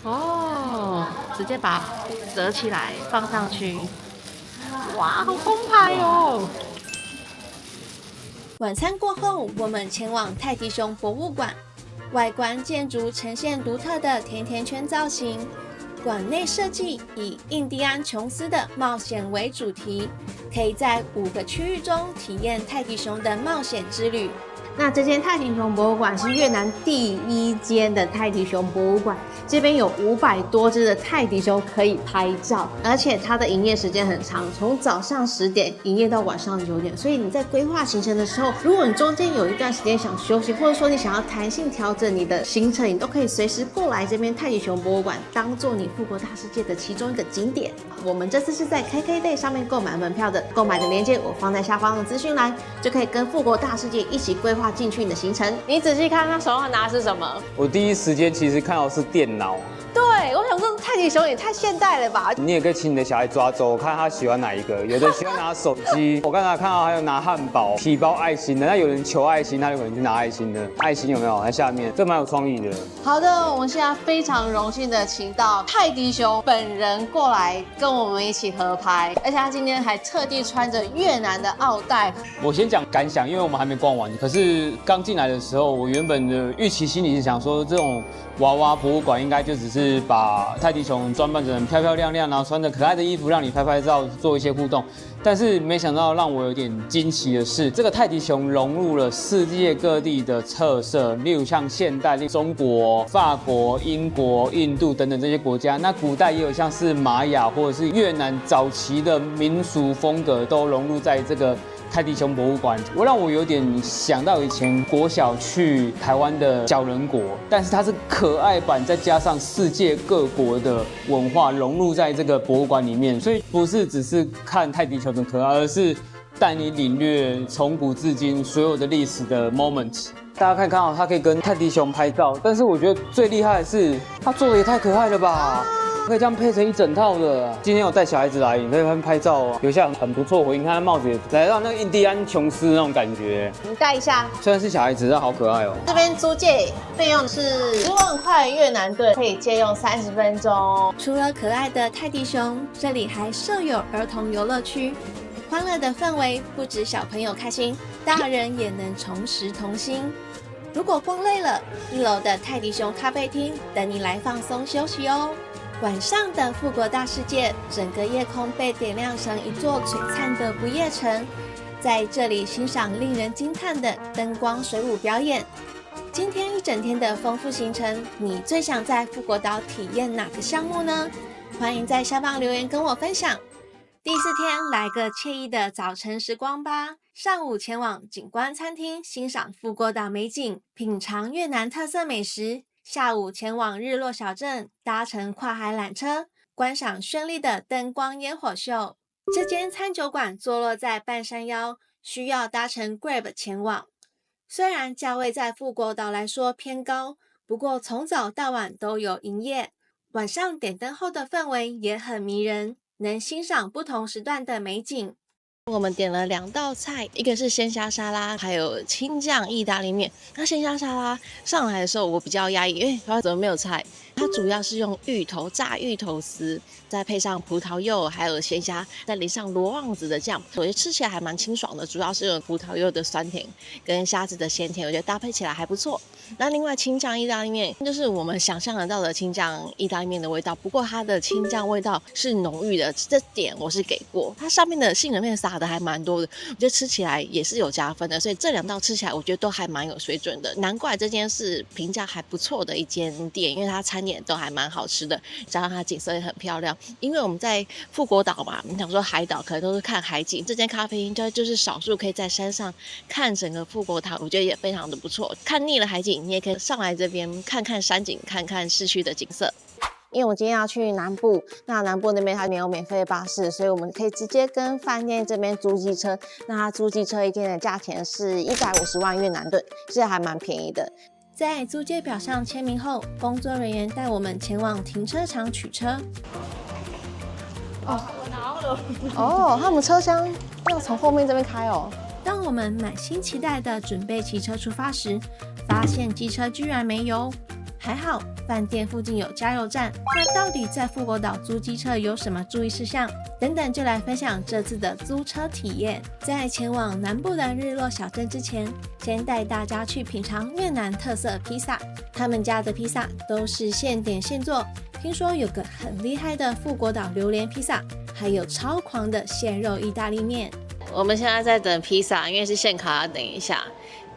哦，直接把折起来放上去。哇，好澎湃哦！晚餐过后，我们前往泰迪熊博物馆。外观建筑呈现独特的甜甜圈造型，馆内设计以印第安琼斯的冒险为主题，可以在5个区域中体验泰迪熊的冒险之旅。那这间泰迪熊博物馆是越南第1间的泰迪熊博物馆，这边有500多只的泰迪熊可以拍照，而且它的营业时间很长，从早上10点营业到晚上9点，所以你在规划行程的时候，如果你中间有一段时间想休息，或者说你想要弹性调整你的行程，你都可以随时过来这边泰迪熊博物馆，当做你富国大世界的其中一个景点。我们这次是在 KKday 上面购买门票的，购买的链接我放在下方的资讯栏，就可以跟富国大世界一起规划进去你的行程。你仔细看他手上拿的是什么？我第一时间其实看到是电脑。对，我想说泰迪熊也太现代了吧！你也可以请你的小孩抓周，看他喜欢哪一个。有的喜欢拿手机，我刚才看到还有拿汉堡、皮包爱心的。那有人求爱心，他有可能去拿爱心的。爱心有没有在下面？这蛮有创意的。好的，我们现在非常荣幸的请到泰迪熊本人过来跟我们一起合拍，而且他今天还特地穿着越南的奥黛。我先讲感想，因为我们还没逛完。可是刚进来的时候，我原本的预期心里是想说，这种娃娃博物馆应该就只是把泰迪熊装扮成漂漂亮亮，然后穿着可爱的衣服让你拍拍照，做一些互动。但是没想到让我有点惊奇的是，这个泰迪熊融入了世界各地的特色，例如像现代中国、法国、英国、印度等等这些国家。那古代也有像是玛雅或者是越南早期的民俗风格都融入在这个泰迪熊博物馆，让我有点想到以前国小去台湾的小人国，但是它是可爱版，再加上世界各国的文化融入在这个博物馆里面，所以不是只是看泰迪熊的可爱，而是带你领略从古至今所有的历史的 moment。大家看看它可以跟泰迪熊拍照，但是我觉得最厉害的是它做的也太可爱了吧！可以这样配成一整套的。今天有带小孩子来，你可以拍照哦，留下很不错回应。看他帽子也来到那个印第安琼斯那种感觉。你戴一下。虽然是小孩子，但好可爱哦。这边租借费用是10万块越南盾，可以借用30分钟。除了可爱的泰迪熊，这里还设有儿童游乐区，欢乐的氛围不止小朋友开心，大人也能重拾童心。如果逛累了，1楼的泰迪熊咖啡厅等你来放松休息哦。晚上的富国大世界，整个夜空被点亮成一座璀璨的不夜城，在这里欣赏令人惊叹的灯光水舞表演。今天一整天的丰富行程，你最想在富国岛体验哪个项目呢？欢迎在下方留言跟我分享。第4天来个惬意的早晨时光吧。上午前往景观餐厅欣赏富国岛美景，品尝越南特色美食。下午前往日落小镇，搭乘跨海缆车，观赏绚丽的灯光烟火秀。这间餐酒馆坐落在半山腰，需要搭乘 Grab 前往。虽然价位在富国岛来说偏高，不过从早到晚都有营业。晚上点灯后的氛围也很迷人，能欣赏不同时段的美景。我们点了2道菜，一个是鲜虾沙拉，还有青酱意大利面。那鲜虾沙拉上来的时候，我比较压抑，因为它怎么没有菜？它主要是用炸芋头丝，再配上葡萄柚，还有鲜虾，再淋上罗望子的酱，我觉得吃起来还蛮清爽的。主要是有葡萄柚的酸甜跟虾子的鲜甜，我觉得搭配起来还不错。那另外青酱意大利面就是我们想象得到的青酱意大利面的味道，不过它的青酱味道是浓郁的，这点我是给过。它上面的杏仁片撒的还蛮多的，我觉得吃起来也是有加分的，所以这2道吃起来我觉得都还蛮有水准的。难怪这间是评价还不错的一间店，因为它餐点都还蛮好吃的，加上它景色也很漂亮。因为我们在富国岛嘛，你想说海岛可能都是看海景，这间咖啡厅就是少数可以在山上看整个富国岛，我觉得也非常的不错。看腻了海景，你也可以上来这边看看山景，看看市区的景色。因为我今天要去南部，那南部那边它没有免费巴士，所以我们可以直接跟饭店这边租机车。那它租机车一天的价钱是150万越南盾，这还蛮便宜的。在租借表上签名后，工作人员带我们前往停车场取车。他们车厢要从后面这边开哦。当我们满心期待的准备骑车出发时，发现机车居然没油。还好饭店附近有加油站。那到底在富国岛租机车有什么注意事项？等等就来分享这次的租车体验。在前往南部的日落小镇之前，先带大家去品尝越南特色披萨。他们家的披萨都是现点现做，听说有个很厉害的富国岛榴莲披萨，还有超狂的蟹肉意大利面。我们现在在等披萨，因为是现烤，要等一下。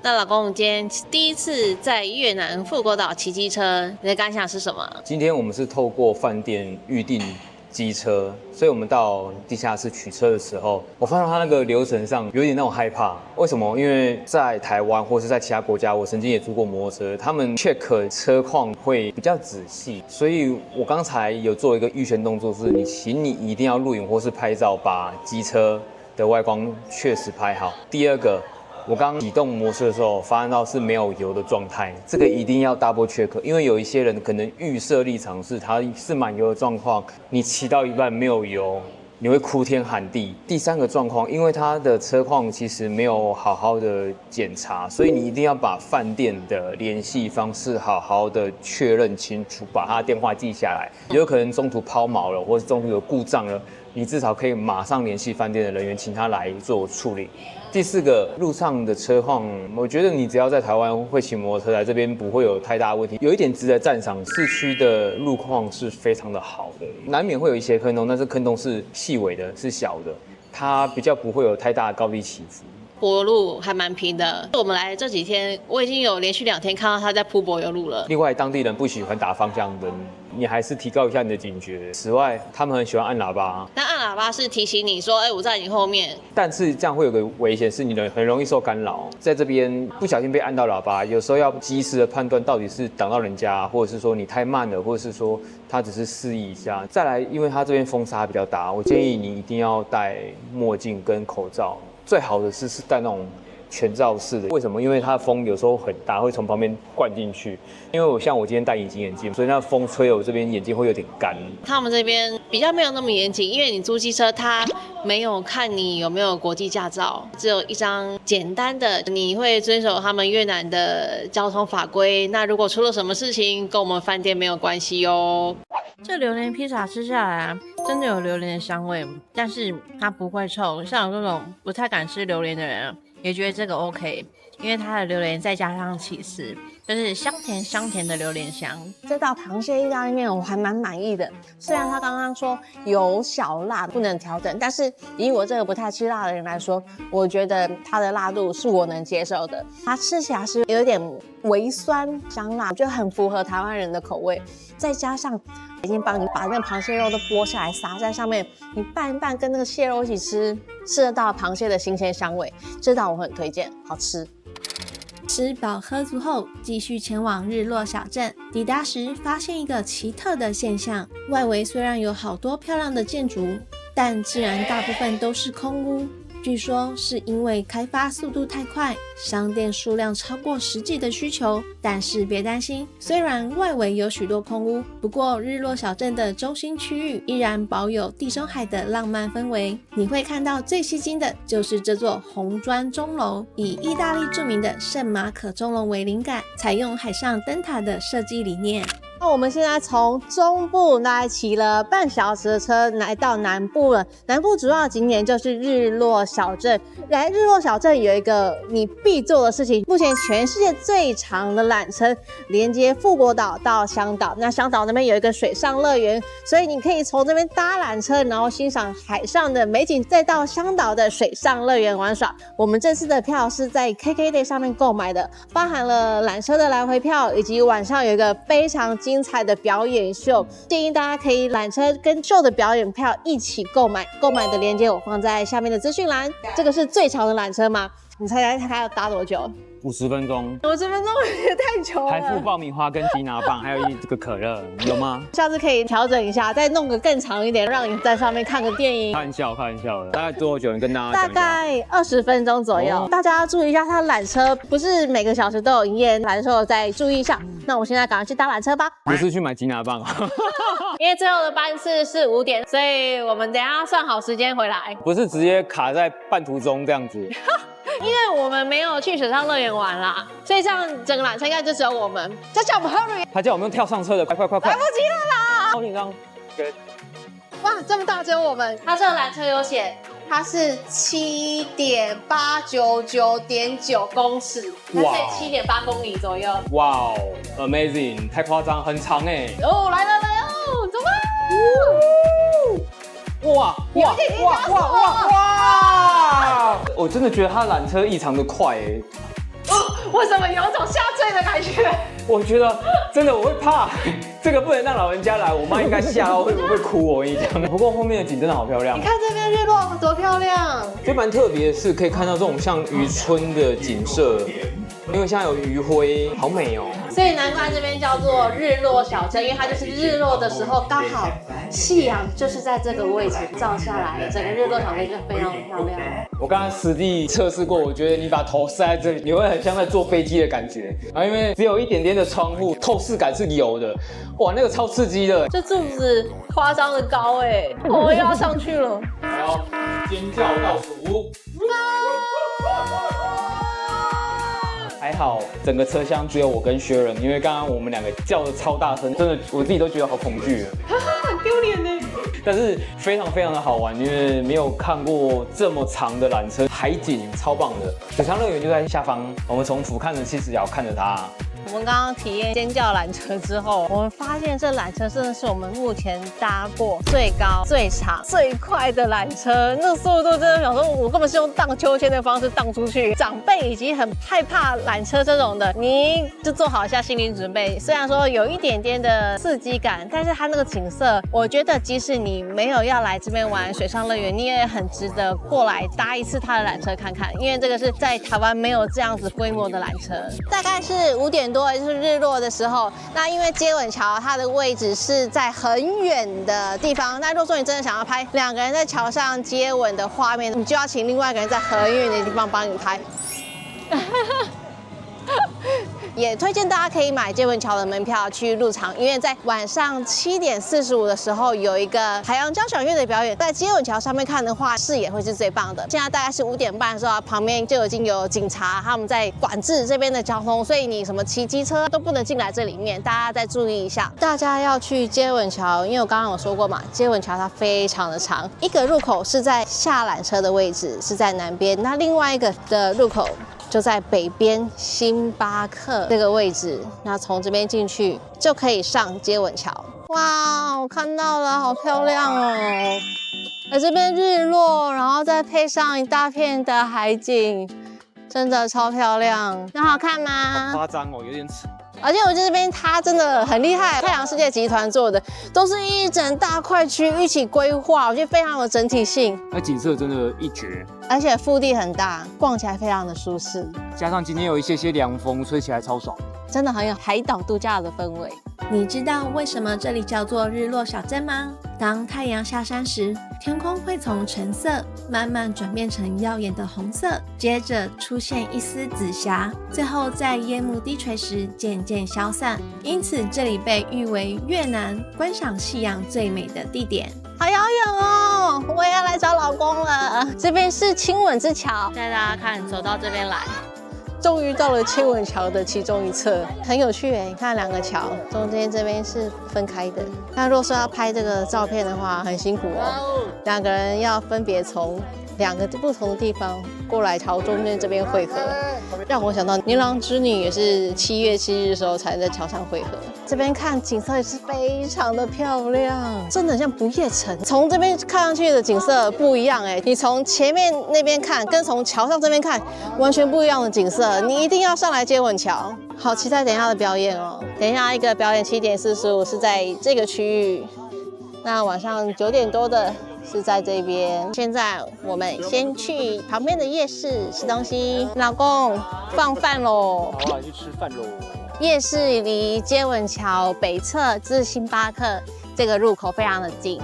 那老公，我们今天第一次在越南富国岛骑机车，你的感想是什么？今天我们是透过饭店预订机车，所以我们到地下室取车的时候，我发现它那个流程上有点那种害怕。为什么？因为在台湾或是在其他国家，我曾经也租过摩托车，他们 check 车况会比较仔细，所以我刚才有做一个预先动作，是请你一定要录影或是拍照，把机车的外观确实拍好。第二个，我刚启动摩托车的时候，发现到是没有油的状态，这个一定要 double check， 因为有一些人可能预设立场是它是满油的状况，你骑到一半没有油，你会哭天喊地。第三个状况，因为它的车况其实没有好好的检查，所以你一定要把饭店的联系方式好好的确认清楚，把他的电话记下来。有可能中途抛锚了，或是中途有故障了，你至少可以马上联系饭店的人员，请他来做处理。第四个，路上的车况，我觉得你只要在台湾会骑摩托车来这边不会有太大的问题。有一点值得赞赏，市区的路况是非常的好的，难免会有一些坑洞，但是坑洞是细微的，是小的，它比较不会有太大的高低起伏。柏油路还蛮平的。我们来这几天，我已经有连续2天看到他在铺柏油路了。另外，当地人不喜欢打方向灯，你还是提高一下你的警觉。此外，他们很喜欢按喇叭。那按喇叭是提醒你说，我在你后面。但是这样会有个危险，是你很容易受干扰。在这边不小心被按到喇叭，有时候要及时的判断到底是挡到人家，或者是说你太慢了，或者是说他只是示意一下。再来，因为他这边风沙比较大，我建议你一定要戴墨镜跟口罩。最好的是戴那种全罩式的。为什么？因为它的风有时候很大，会从旁边灌进去。因为我今天戴隐形眼镜，所以那风吹我这边眼睛会有点干。他们这边比较没有那么严谨，因为你租机车它没有看你有没有国际驾照，只有一张简单的，你会遵守他们越南的交通法规。那如果出了什么事情，跟我们饭店没有关系哦。这榴莲披萨吃下来啊，真的有榴莲的香味，但是它不会臭。像我这种不太敢吃榴莲的人啊，也觉得这个 OK， 因为它的榴莲再加上起司，就是香甜的榴莲香。这道螃蟹意大利面我还蛮满意的，虽然他刚刚说有小辣不能调整，但是以我这个不太吃辣的人来说，我觉得它的辣度是我能接受的。它吃起来是有点微酸香辣，就很符合台湾人的口味。再加上已经帮你把那个螃蟹肉都剥下来撒在上面，你拌一拌跟那个蟹肉一起吃，吃得到螃蟹的新鲜香味。这道我很推荐，好吃。吃饱喝足后，继续前往日落小镇。抵达时，发现一个奇特的现象：外围虽然有好多漂亮的建筑，但竟然大部分都是空屋。据说是因为开发速度太快，商店数量超过实际的需求。但是别担心，虽然外围有许多空屋，不过日落小镇的中心区域依然保有地中海的浪漫氛围。你会看到最吸睛的就是这座红砖钟楼，以意大利著名的圣马可钟楼为灵感，采用海上灯塔的设计理念。那我们现在从中部大概骑了半小时的车来到南部了。南部主要的景点就是日落小镇。来日落小镇有一个你必做的事情，目前全世界最长的缆车连接富国岛到香岛。那香岛那边有一个水上乐园，所以你可以从这边搭缆车，然后欣赏海上的美景，再到香岛的水上乐园玩耍。我们这次的票是在 KKday 上面购买的，包含了缆车的来回票，以及晚上有一个非常精彩的表演秀，建议大家可以缆车跟秀的表演票一起购买。购买的链接我放在下面的资讯栏。这个是最长的缆车吗？你猜它要搭多久？50分钟，50分钟也太久了。还附爆米花跟吉拿棒，还有这个可乐，有吗？下次可以调整一下，再弄个更长一点，让你在上面看个电影。开玩笑的。大概多久？你跟大家讲一下。大概20分钟左右。大家要注意一下，它的缆车不是每个小时都有营业，来的时候再注意一下。那我们现在赶快去搭缆车吧。不是去买吉拿棒因为最后的班次是5点，所以我们等一下算好时间回来。不是直接卡在半途中这样子。因为我们没有去水上乐园玩啦，所以这样整个缆车应该就只有我们。他叫我们 hurry， 他叫我们跳上车的，快！来不及了啦！好紧张。哇，这么大只有我们。他这个缆车有写，它是7.899.9公尺，哇，7.8公里左右。哇哦 ，amazing， 太夸张，很长哎。哦，来了，走吧。哇！我真的觉得他缆车异常的快哎。为什么有种下坠的感觉？我觉得真的我会怕，这个不能让老人家来，我妈应该吓到会哭我跟你讲。不过后面的景真的好漂亮，你看这边日落多漂亮。就蛮特别的是可以看到这种像渔村的景色，因为现在有余晖，好美哦。所以难怪这边叫做日落小镇，因为它就是日落的时候刚好夕阳就是在这个位置照下来，整个日落小镇就非常漂亮。我刚刚实地测试过，我觉得你把头塞在这里，你会很像在坐飞机的感觉。然后因为只有一点点的窗户，透视感是有的。哇，那个超刺激的。这柱子夸张的高哎，我又要上去了。好，尖叫倒数。还好，整个车厢只有我跟薛仁，因为刚刚我们2个叫的超大声，真的我自己都觉得好恐惧。很丢脸呢。但是非常的好玩，因为没有看过这么长的缆车，海景超棒的。水上乐园就在下方，我们从俯瞰的70角看着它，我们刚刚体验尖叫缆车之后，我们发现这缆车真的是我们目前搭过最高、最长、最快的缆车，那速度真的想说，我根本是用荡秋千的方式荡出去。长辈以及很害怕缆车这种的，你就做好一下心理准备。虽然说有一点点的刺激感，但是它那个景色，我觉得即使你没有要来这边玩水上乐园，你也很值得过来搭一次它的缆车看看，因为这个是在台湾没有这样子规模的缆车。大概是5点多，就是日落的时候。那因为接吻桥它的位置是在很远的地方，那如果说你真的想要拍2个人在桥上接吻的画面，你就要请另外一个人在很远的地方帮你拍。也推荐大家可以买接吻桥的门票去入场，因为在晚上7点45的时候有一个海洋交响乐的表演，在接吻桥上面看的话，视野会是最棒的。现在大概是5点半的时候，旁边就已经有警察他们在管制这边的交通，所以你什么骑机车都不能进来这里面，大家再注意一下。大家要去接吻桥，因为我刚刚有说过嘛，接吻桥它非常的长，一个入口是在下缆车的位置，是在南边，那另外一个的入口就在北边星巴克这个位置，那从这边进去就可以上接吻桥。哇，我看到了，好漂亮哦！而这边日落，然后再配上一大片的海景，真的超漂亮。那好看吗？夸张哦，有点扯。而且我觉得这边它真的很厉害，太阳世界集团做的都是一整大块区一起规划，我觉得非常有整体性。那景色真的一绝，而且腹地很大，逛起来非常的舒适，加上今天有一些凉风，吹起来超爽，真的很有海岛度假的氛围。你知道为什么这里叫做日落小镇吗？当太阳下山时，天空会从橙色慢慢转变成耀眼的红色，接着出现一丝紫霞，最后在夜幕低垂时渐渐消散。因此，这里被誉为越南观赏夕阳最美的地点。好遥远哦！我也要来找老公了。这边是亲吻之桥，带大家看，走到这边来。终于到了亲吻桥的其中一侧，很有趣哎！你看2个桥，中间这边是分开的。那如果说要拍这个照片的话，很辛苦哦。2个人要分别从2个不同的地方过来朝中间这边汇合，让我想到《牛郎织女》也是7月7日的时候才在桥上汇合。这边看景色也是非常的漂亮，真的很像不夜城。从这边看上去的景色不一样哎，你从前面那边看跟从桥上这边看完全不一样的景色，你一定要上来接吻桥。好期待等一下的表演哦！等一下一个表演7点45是在这个区域，那晚上9点多的是在这边。现在我们先去旁边的夜市吃东西。老公，放饭喽！好啊，去吃饭喽。夜市离接吻桥北侧至星巴克这个入口非常的近，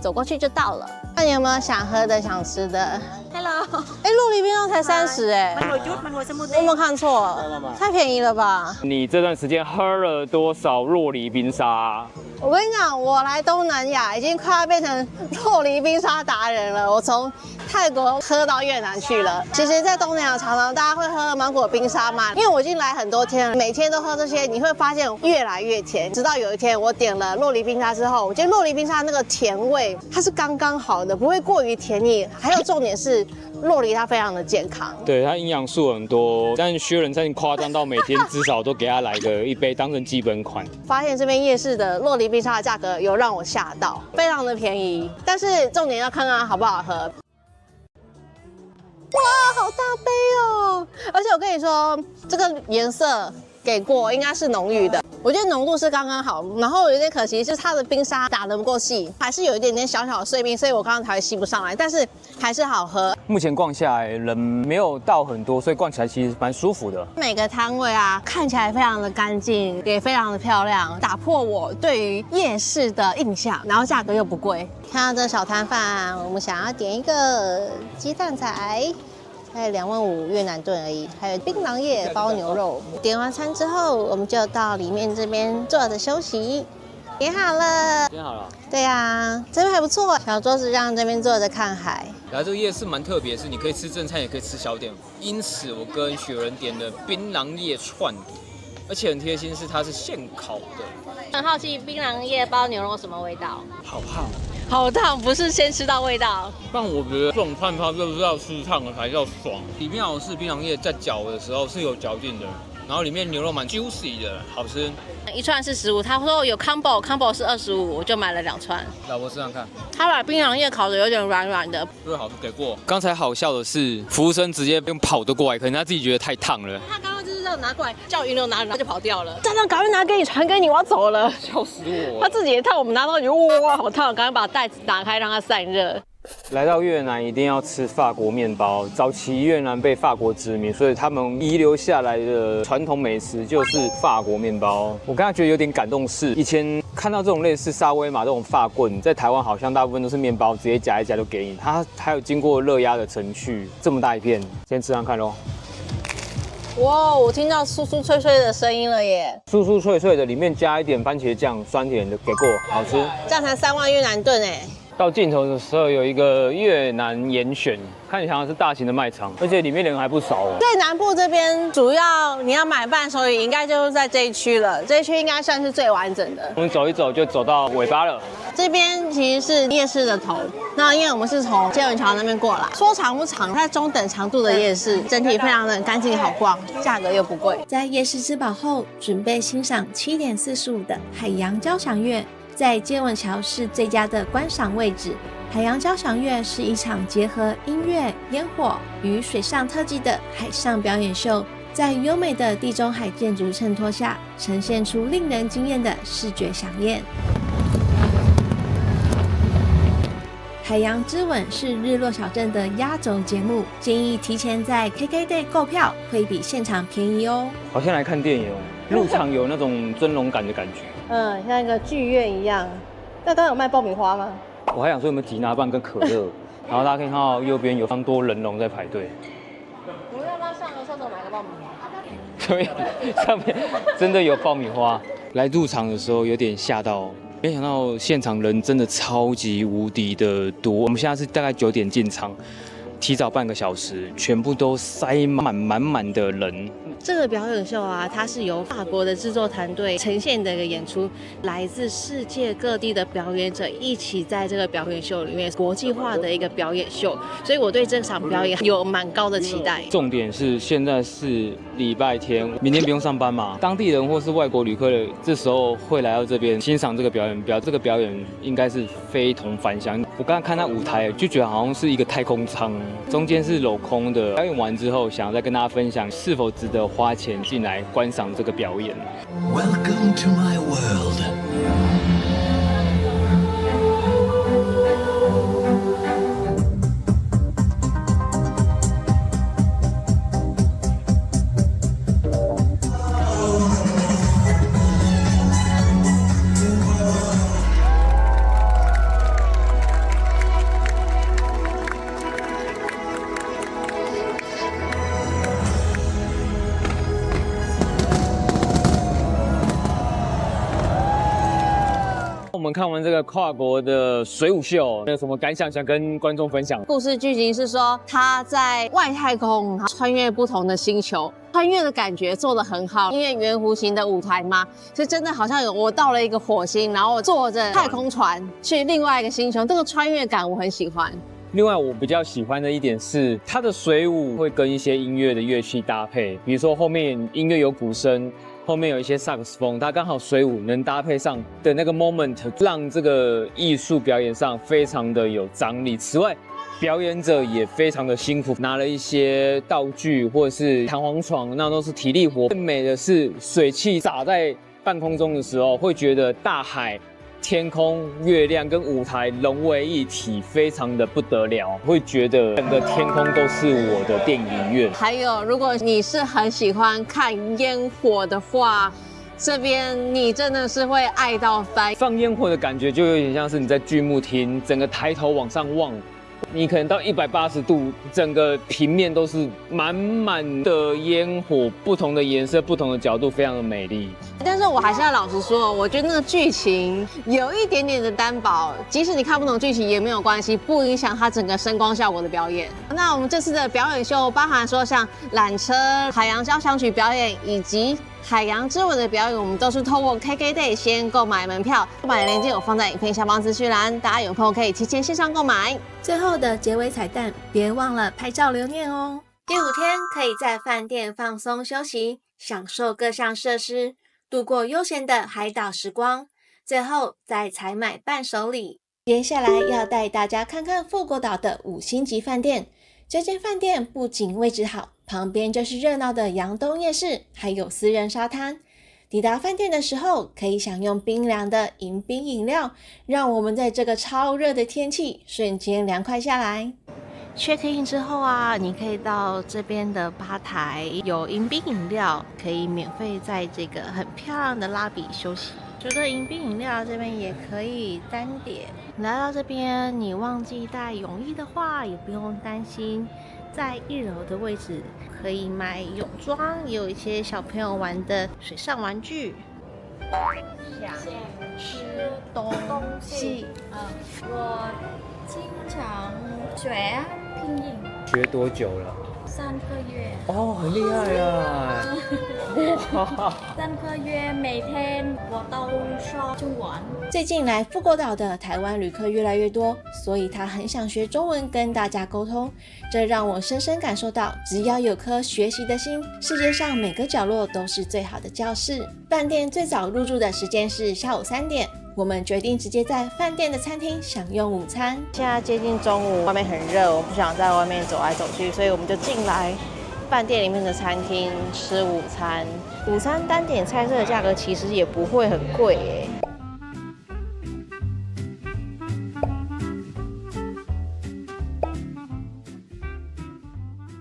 走过去就到了。那你有没有想喝的、想吃的 ？Hello， 洛梨冰沙才30哎，我有没有看错？太便宜了吧？你这段时间喝了多少洛梨冰沙？我跟你讲，我来东南亚已经快要变成洛梨冰沙达人了。我从泰国喝到越南去了。其实，在东南亚常常大家会喝芒果冰沙嘛，因为我已经来很多天了，每天都喝这些，你会发现越来越甜。直到有一天我点了洛梨冰沙之后，我觉得洛梨冰沙那个甜味它是刚刚好的，不会过于甜腻。还有重点是，洛梨它非常的健康，对，它营养素很多，但薛仁真夸张到每天至少都给他来个1杯当成基本款。发现这边夜市的洛梨冰沙的价格有让我吓到，非常的便宜，但是重点要看看好不好喝。哇，好大杯哦！而且我跟你说，这个颜色给过，应该是浓郁的。我觉得浓度是刚刚好，然后有点可惜是它的冰沙打得不够细，还是有一点点小小的碎冰，所以我刚刚才会吸不上来，但是还是好喝。目前逛下来人没有到很多，所以逛起来其实蛮舒服的。每个摊位啊，看起来非常的干净，也非常的漂亮，打破我对于夜市的印象，然后价格又不贵。看到这小摊贩，我们想要点一个鸡蛋仔。还有2.5万越南盾而已，还有槟榔叶包牛肉。点完餐之后，我们就到里面这边坐着休息。点好了，点好了。对啊，这边还不错，小桌子让这边坐着看海。来这个夜市蛮特别，是你可以吃正餐，也可以吃小点。因此，我跟雪人点了槟榔叶串，而且很贴心，是它是现烤的。很好奇，槟榔叶包牛肉什么味道？好烫。好烫，不是先吃到味道。但我觉得这种串烧就是要吃烫的才叫爽。里面好像是槟榔叶在嚼的时候是有嚼劲的，然后里面牛肉蛮 juicy 的，好吃。一串是15，他说有 combo 是25，我就买了2串。老婆试试看，他把槟榔叶烤的有点软软的。如果好给过。刚才好笑的是，服务生直接用跑得过来，可能他自己觉得太烫了。他刚刚就是这样拿过来，叫云流拿，然后就跑掉了。站长，赶快拿给你，传给你，我要走了。笑死我！他自己也烫，我们拿到就哇，好烫，赶快把袋子打开让它散热。来到越南一定要吃法国面包。早期越南被法国殖民，所以他们遗留下来的传统美食就是法国面包。我刚才觉得有点感动是，以前看到这种类似沙威玛这种法棍，在台湾好像大部分都是面包直接夹一夹就给你，它还有经过热压的程序，这么大一片，先吃上看咯。哇，我听到酥酥脆脆的声音了耶！酥酥脆脆的，里面加一点番茄酱，酸甜的，给过，好吃。这样才3万越南盾哎。到尽头的时候有一个越南严选，看起来是大型的卖场，而且里面人还不少哦。在南部这边，主要你要买伴手礼，应该就是在这一区了。这一区应该算是最完整的。我们走一走就走到尾巴了。这边其实是夜市的头，那因为我们是从接吻桥那边过来，说长不长，它中等长度的夜市，整体非常的干净好逛，价格又不贵。在夜市吃饱后，准备欣赏7点45的海洋交响乐。在接吻桥是最佳的观赏位置。海洋交响乐是一场结合音乐、烟火与水上特技的海上表演秀，在优美的地中海建筑衬托下，呈现出令人惊艳的视觉飨宴。海洋之吻是日落小镇的压轴节目，建议提前在 KKday 购票，会比现场便宜哦。好像来看电影哦，入场有那种尊荣感的感觉。像一个剧院一样。那刚刚有卖爆米花吗？我还想说有没有吉拿棒跟可乐，然后大家可以看到右边有非常多人龙在排队。我们要不要上个厕所买个爆米上花？面真的有爆米花。来入场的时候有点吓到，没想到现场人真的超级无敌的多。我们现在是大概9点进场，提早半个小时，全部都塞满的人。这个表演秀啊，它是由法国的制作团队呈现的一个演出，来自世界各地的表演者一起在这个表演秀里面国际化的一个表演秀，所以我对这场表演有蛮高的期待。重点是现在是礼拜天，明天不用上班嘛，当地人或是外国旅客这时候会来到这边欣赏这个表演，这个表演应该是非同凡响。我刚才看到舞台就觉得好像是一个太空舱，中间是镂空的。表演完之后，想要再跟大家分享是否值得花钱进来观赏这个表演。Welcome to my world. 我们看完这个跨国的水舞秀，有什么感想想跟观众分享？故事剧情是说他在外太空穿越不同的星球，穿越的感觉做得很好，因为圆弧形的舞台嘛，所以真的好像我到了一个火星，然后我坐着太空船去另外一个星球，这个穿越感我很喜欢。另外，我比较喜欢的一点是，它的水舞会跟一些音乐的乐器搭配，比如说后面音乐有鼓声，后面有一些萨克斯风，它刚好水舞能搭配上的那个 moment， 让这个艺术表演上非常的有张力。此外，表演者也非常的辛苦，拿了一些道具或者是弹簧床，那都是体力活。更美的是水汽洒在半空中的时候，会觉得大海、天空、月亮跟舞台融为一体，非常的不得了，会觉得整个天空都是我的电影院。还有，如果你是很喜欢看烟火的话，这边你真的是会爱到翻。放烟火的感觉就有点像是你在剧目厅，整个抬头往上望，你可能到180度，整个平面都是满满的烟火，不同的颜色、不同的角度，非常的美丽。但是我还是要老实说，我觉得那个剧情有一点点的单薄，即使你看不懂剧情也没有关系，不影响它整个声光效果的表演。那我们这次的表演秀包含说像缆车、海洋交响曲表演以及海洋之吻的表演，我们都是透过 KKday 先购买门票，购买的链接我放在影片下方资讯栏，大家有空可以提前线上购买。最后的结尾彩蛋，别忘了拍照留念哦。第5天可以在饭店放松休息，享受各项设施，度过悠闲的海岛时光，最后再采买伴手礼。接下来要带大家看看富国岛的5星级饭店。这间饭店不仅位置好，旁边就是热闹的阳东夜市，还有私人沙滩。抵达饭店的时候，可以享用冰凉的迎宾饮料，让我们在这个超热的天气瞬间凉快下来。check in 之后啊，你可以到这边的吧台，有迎宾饮料，可以免费在这个很漂亮的拉比休息。除了迎宾饮料，这边也可以单点。来到这边，你忘记带泳衣的话，也不用担心，在1楼的位置可以买泳装，也有一些小朋友玩的水上玩具。想吃东西，我经常学拼音，学多久了3个月。哦，很厉害啊！哇3个月每天我都说中文。最近来富国岛的台湾旅客越来越多，所以他很想学中文跟大家沟通。这让我深深感受到，只要有颗学习的心，世界上每个角落都是最好的教室。饭店最早入住的时间是下午3点，我们决定直接在饭店的餐厅享用午餐。现在接近中午，外面很热，我不想在外面走来走去，所以我们就进来饭店里面的餐厅吃午餐。午餐单点菜色的价格其实也不会很贵耶。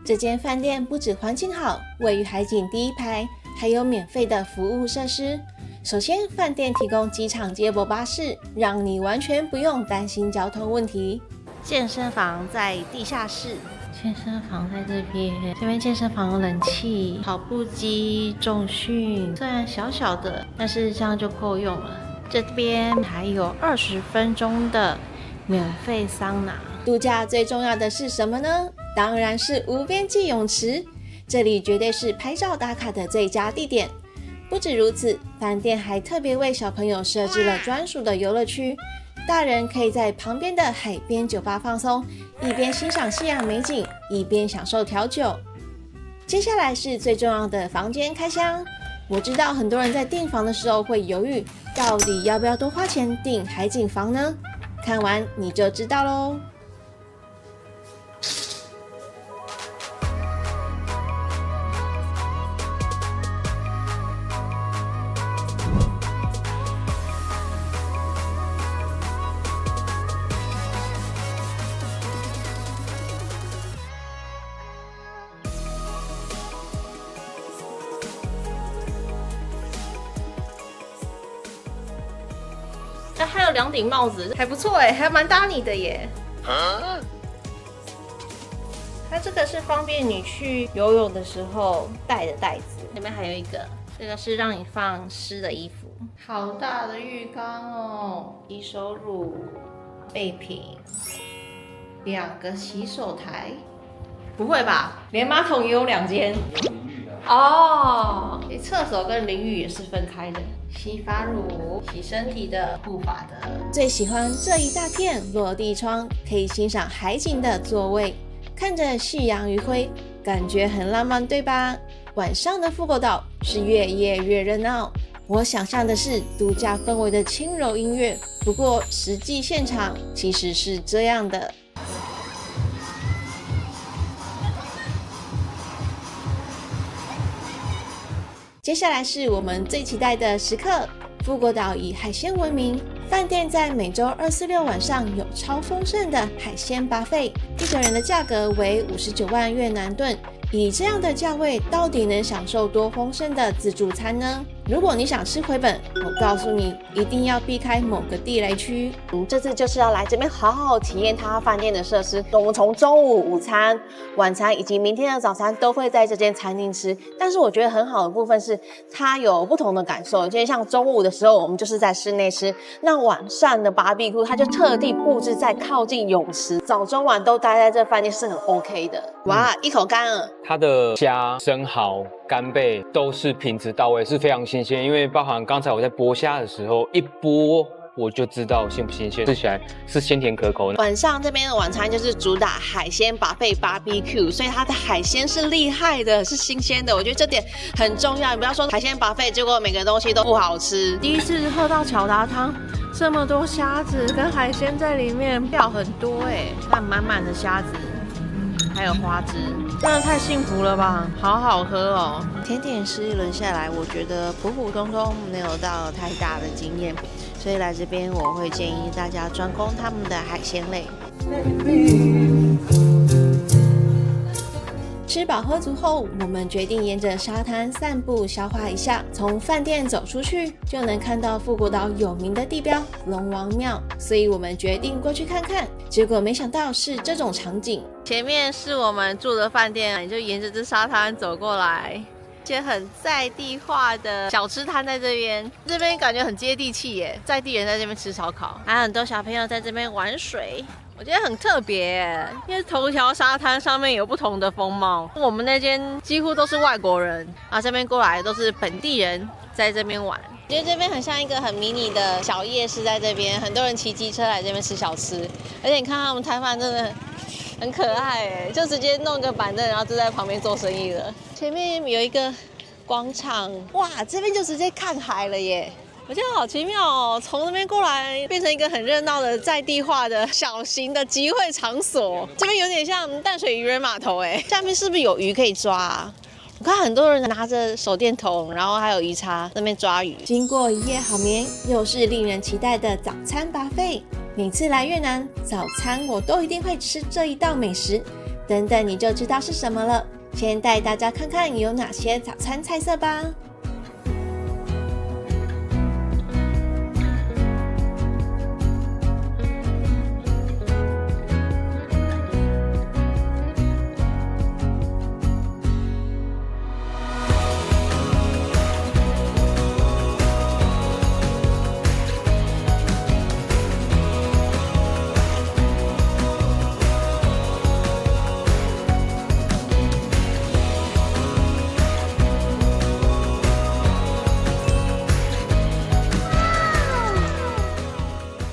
这间饭店不止环境好，位于海景第1排，还有免费的服务设施。首先，饭店提供机场接驳巴士，让你完全不用担心交通问题。健身房在地下室，健身房在这边，这边健身房有冷气，跑步机、重训，虽然小小的，但是这样就够用了。这边还有20分钟的免费桑拿。度假最重要的是什么呢？当然是无边际泳池，这里绝对是拍照打卡的最佳地点。不止如此，饭店还特别为小朋友设置了专属的游乐区，大人可以在旁边的海边酒吧放松，一边欣赏夕阳美景，一边享受调酒。接下来是最重要的房间开箱。我知道很多人在订房的时候会犹豫，到底要不要多花钱订海景房呢？看完你就知道咯。还有2顶帽子，还不错哎，还蛮搭你的耶。它这个是方便你去游泳的时候带的袋子。那边还有一个，这个是让你放湿的衣服。好大的浴缸哦，洗手乳、备品，2个洗手台。不会吧？连马桶也有2间？哦，厕所跟淋浴也是分开的。洗发乳、洗身体的、护发的。最喜欢这一大片落地窗，可以欣赏海景的座位，看着夕阳余晖，感觉很浪漫，对吧？晚上的富国岛是越夜越热闹，我想象的是度假氛围的轻柔音乐，不过实际现场其实是这样的。接下来是我们最期待的时刻。富国岛以海鲜闻名，饭店在每周2、4、6晚上有超丰盛的海鲜buffet，一个人的价格为59万越南盾。以这样的价位，到底能享受多丰盛的自助餐呢？如果你想吃回本，我告诉你，一定要避开某个地雷区。这次就是要来这边好好体验它饭店的设施。我们从中午、午餐、晚餐以及明天的早餐都会在这间餐厅吃。但是我觉得很好的部分是，它有不同的感受。今天像中午的时候，我们就是在室内吃；那晚上的barbecue，它就特地布置在靠近泳池，早中晚都待在这饭店是很 OK 的。哇，一口干了。它的虾、生蚝、干贝都是品质到位，是非常新鲜。因为包含刚才我在剥虾的时候，一剥我就知道新不新鲜，吃起来是鲜甜可口。晚上这边的晚餐就是主打海鲜buffet BBQ， 所以它的海鲜是厉害的，是新鲜的。我觉得这点很重要。你不要说海鲜buffet，结果每个东西都不好吃。第一次喝到巧达汤，这么多虾子跟海鲜在里面，料很多哎，那满满的虾子，还有花枝，真的太幸福了吧，好好喝哦。甜点吃一轮下来，我觉得普普通通，没有到太大的惊艳。所以来这边我会建议大家专攻他们的海鲜类。吃饱喝足后，我们决定沿着沙滩散步消化一下。从饭店走出去，就能看到富国岛有名的地标龙王庙，所以我们决定过去看看。结果没想到是这种场景。前面是我们住的饭店，你就沿着这沙滩走过来。一些很在地化的小吃摊在这边感觉很接地气耶，在地人在这边吃烧烤，还有很多小朋友在这边玩水，我觉得很特别耶，因为头条沙滩上面有不同的风貌。我们那间几乎都是外国人，然后这边过来都是本地人在这边玩。我觉得这边很像一个很迷你的小夜市，在这边很多人骑机车来这边吃小吃，而且你看他们摊贩真的很可爱耶，就直接弄个板凳，然后就在旁边做生意了。前面有一个广场，哇，这边就直接看海了耶！我觉得好奇妙哦，从那边过来变成一个很热闹的在地化的小型的集会场所。这边有点像淡水渔人码头哎，下面是不是有鱼可以抓啊？我看很多人拿着手电筒，然后还有鱼叉那边抓鱼。经过一夜好眠，又是令人期待的早餐buffet。每次来越南，早餐我都一定会吃这一道美食，等等你就知道是什么了。先带大家看看有哪些早餐菜色吧。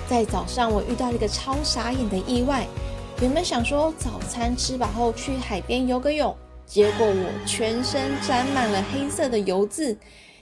在早上，我遇到了一个超傻眼的意外。原本想说早餐吃饱后去海边游个泳，结果我全身沾满了黑色的油渍，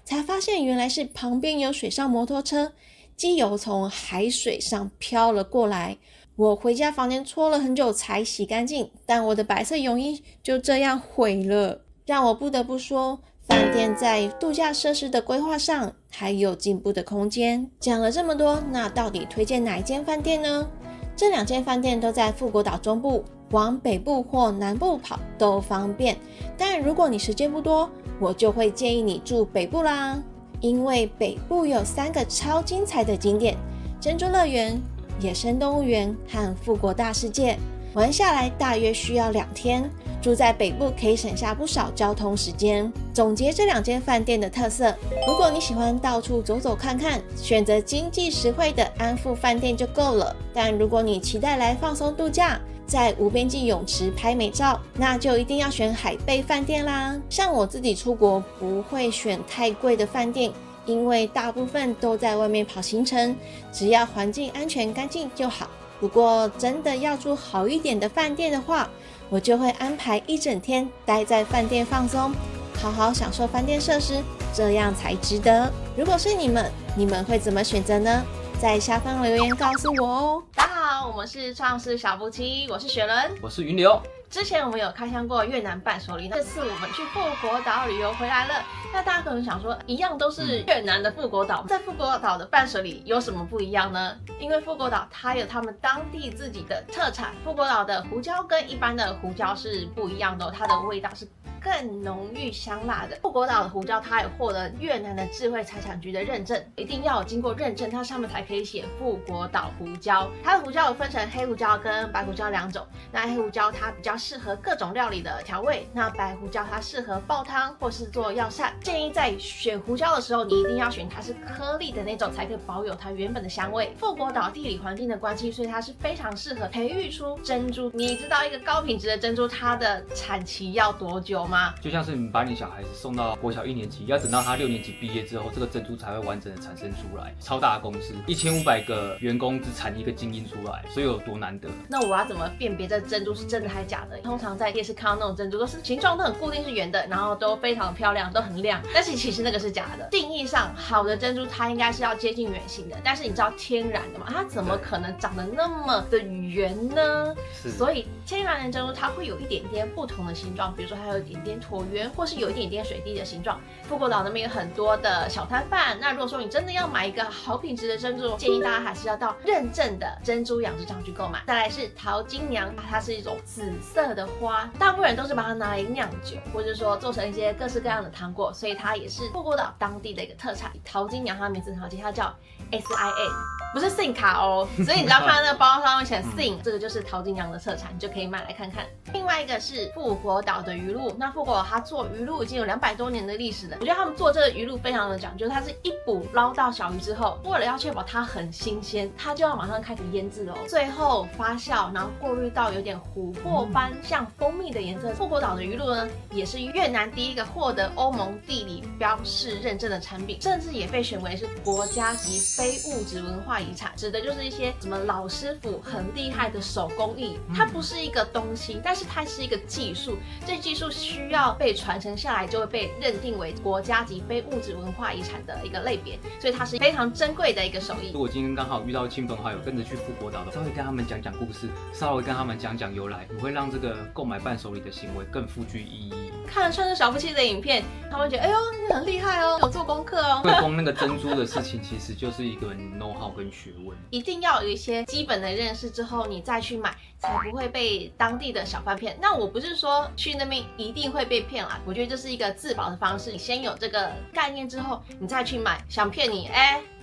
才发现原来是旁边有水上摩托车，机油从海水上飘了过来。我回家房间搓了很久才洗干净，但我的白色泳衣就这样毁了，让我不得不说，饭店在度假设施的规划上还有进步的空间。讲了这么多，那到底推荐哪一间饭店呢？这2间饭店都在富国岛中部，往北部或南部跑都方便。但如果你时间不多，我就会建议你住北部啦，因为北部有3个超精彩的景点：珍珠乐园、野生动物园和富国大世界。玩下来大约需要2天。住在北部可以省下不少交通时间。总结这2间饭店的特色，如果你喜欢到处走走看看，选择经济实惠的安富饭店就够了。但如果你期待来放松度假，在无边际泳池拍美照，那就一定要选海贝饭店啦。像我自己出国不会选太贵的饭店，因为大部分都在外面跑行程，只要环境安全干净就好。不过真的要住好一点的饭店的话，我就会安排1整天待在饭店放松，好好享受饭店设施，这样才值得。如果是你们会怎么选择呢？在下方留言告诉我哦。大家好，我们是创世小夫妻，我是雪伦，我是云流。之前我们有开箱过越南伴手礼，这次我们去富国岛旅游回来了。那大家可能想说，一样都是越南的富国岛，在富国岛的伴手礼有什么不一样呢？因为富国岛它有他们当地自己的特产，富国岛的胡椒跟一般的胡椒是不一样的，它的味道是更浓郁香辣的。富国岛的胡椒它有获得越南的智慧财产局的认证，一定要有经过认证，它上面才可以写富国岛胡椒。它的胡椒有分成黑胡椒跟白胡椒2种，那黑胡椒它比较适合各种料理的调味，那白胡椒它适合煲汤或是做药膳。建议在选胡椒的时候，你一定要选它是颗粒的那种，才可以保有它原本的香味。富国岛地理环境的关系，所以它是非常适合培育出珍珠。你知道一个高品质的珍珠它的产期要多久吗？就像是你把你小孩子送到国小1年级，要等到他6年级毕业之后，这个珍珠才会完整的产生出来。超大的公司，1500个员工只产一个精英出来，所以有多难得。那我要怎么辨别这珍珠是真的还是假的？通常在夜市看到那种珍珠，都是形状都很固定，是圆的，然后都非常漂亮，都很亮。但是其实那个是假的。定义上，好的珍珠它应该是要接近圆形的，但是你知道天然的嘛，它怎么可能长得那么的圆呢？所以天然的珍珠它会有一点点不同的形状，比如说它有一点点椭圆，或是有一点点水滴的形状。富国岛那边有很多的小摊贩，那如果说你真的要买一个好品质的珍珠，建议大家还是要到认证的珍珠养殖场去购买。再来是桃金娘，它是一种紫色的花，大部分人都是把它拿来酿酒，或者说做成一些各式各样的糖果，所以它也是富国岛当地的一个特产。桃金娘它的名字很好记，它叫 SIN， 不是 SIN 卡哦，所以你只要看到那个包装上面写 SIN， 这个就是桃金娘的特产，你就可以买来看看。另外一个是富国岛的鱼露，那富国岛它做鱼露已经有200多年的历史了，我觉得他们做这个鱼露非常的讲究，它是一捕捞到小鱼之后，为了要确保它很新鲜，它就要马上开始腌制哦，最后发酵，然后过滤到有点琥珀般像蜂蜜的颜色。富国岛的鱼露呢，也是越南第一个获得欧盟地理标示认证的产品，甚至也被选为是国家级非物质文化遗产，指的就是一些什么老师傅很厉害的手工艺，它不是一个东西，但是它是一个技术，这技术需要被传承下来，就会被认定为国家级非物质文化遗产的一个类别，所以它是非常珍贵的一个手艺。如果今天刚好遇到亲朋好友跟着去富国岛的，稍微跟他们讲讲故事，稍微跟他们讲讲由来，你会让这个购买伴手礼的行为更富具意义。看了穿着小夫妻的影片，他们觉得哎呦你很厉害哦，有做功课哦。因为光那个珍珠的事情，其实就是一个 know how 跟学问，一定要有一些基本的认识之后，你再去买，才不会被当地的小贩骗。那我不是说去那边一定会被骗啦，我觉得这是一个自保的方式。你先有这个概念之后，你再去买，想骗你，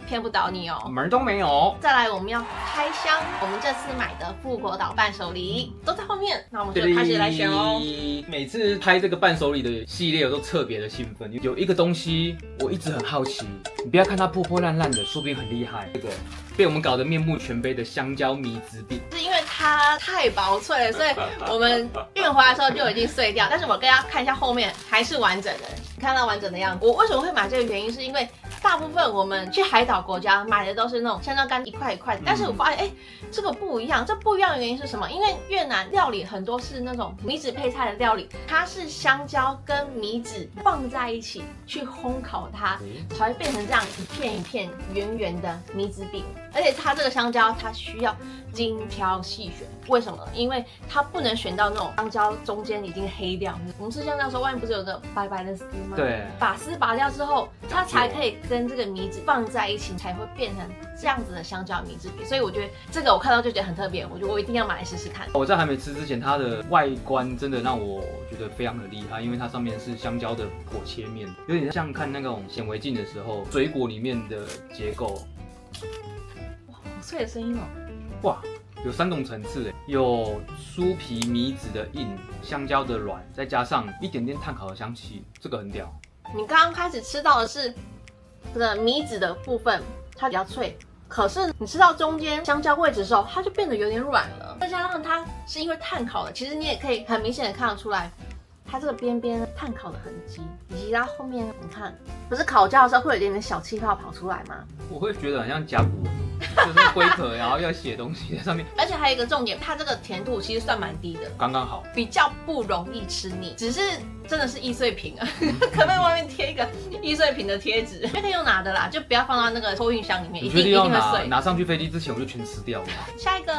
骗不倒你哦，门都没有。再来，我们要开箱，我们这次买的富国岛伴手礼都在后面，那我们就开始来选哦。每次拍这个伴手礼的系列，我都特别的兴奋。有一个东西我一直很好奇，你不要看它破破烂烂的，说不定很厉害。这个被我们搞得面目全非的香蕉米子饼，是因为它太薄脆了，所以我们运回来的时候就已经碎掉。但是我跟大家看一下后面还是完整的，看到完整的样子。我为什么会买这个原因，是因为大部分我们去海岛国家买的都是那种香蕉干一块一块的，但是我发现这个不一样。这不一样的原因是什么？因为越南料理很多是那种米纸配菜的料理，它是香蕉跟米纸放在一起去烘烤它，才会变成这样一片一片圆圆的米纸饼。而且它这个香蕉它需要精挑细选，为什么？因为它不能选到那种香蕉中间已经黑掉。我们吃香蕉的时候，外面不是有个白白的丝吗？对，把丝拔掉之后，它才可以跟这个米纸放在一起，才会变成这样子的香蕉米纸饼。所以我觉得这个我看到就觉得很特别，我觉得我一定要买来试试看。我在还没吃之前，它的外观真的让我觉得非常的厉害，因为它上面是香蕉的剖切面，有点像看那种显微镜的时候水果里面的结构。哇，好脆的声音哦！哇，有3种层次诶，有酥皮米纸的硬，香蕉的软，再加上一点点炭烤的香气，这个很屌。你刚刚开始吃到的是这个米纸的部分，它比较脆。可是你吃到中间香蕉位置的时候，它就变得有点软了。再加上它是因为炭烤的，其实你也可以很明显的看得出来，它这个边边炭烤的痕迹，以及它后面你看，不是烤焦的时候会有一点点小气泡跑出来吗？我会觉得很像甲骨文，就是龟壳，然后要写东西在上面。而且还有一个重点，它这个甜度其实算蛮低的，刚刚好，比较不容易吃腻。只是真的是易碎品啊，可不可以外面贴一个易碎品的贴纸？就可以用拿的啦，就不要放到那个托运箱里面，一定会碎。拿上去飞机之前我就全吃掉了。下一个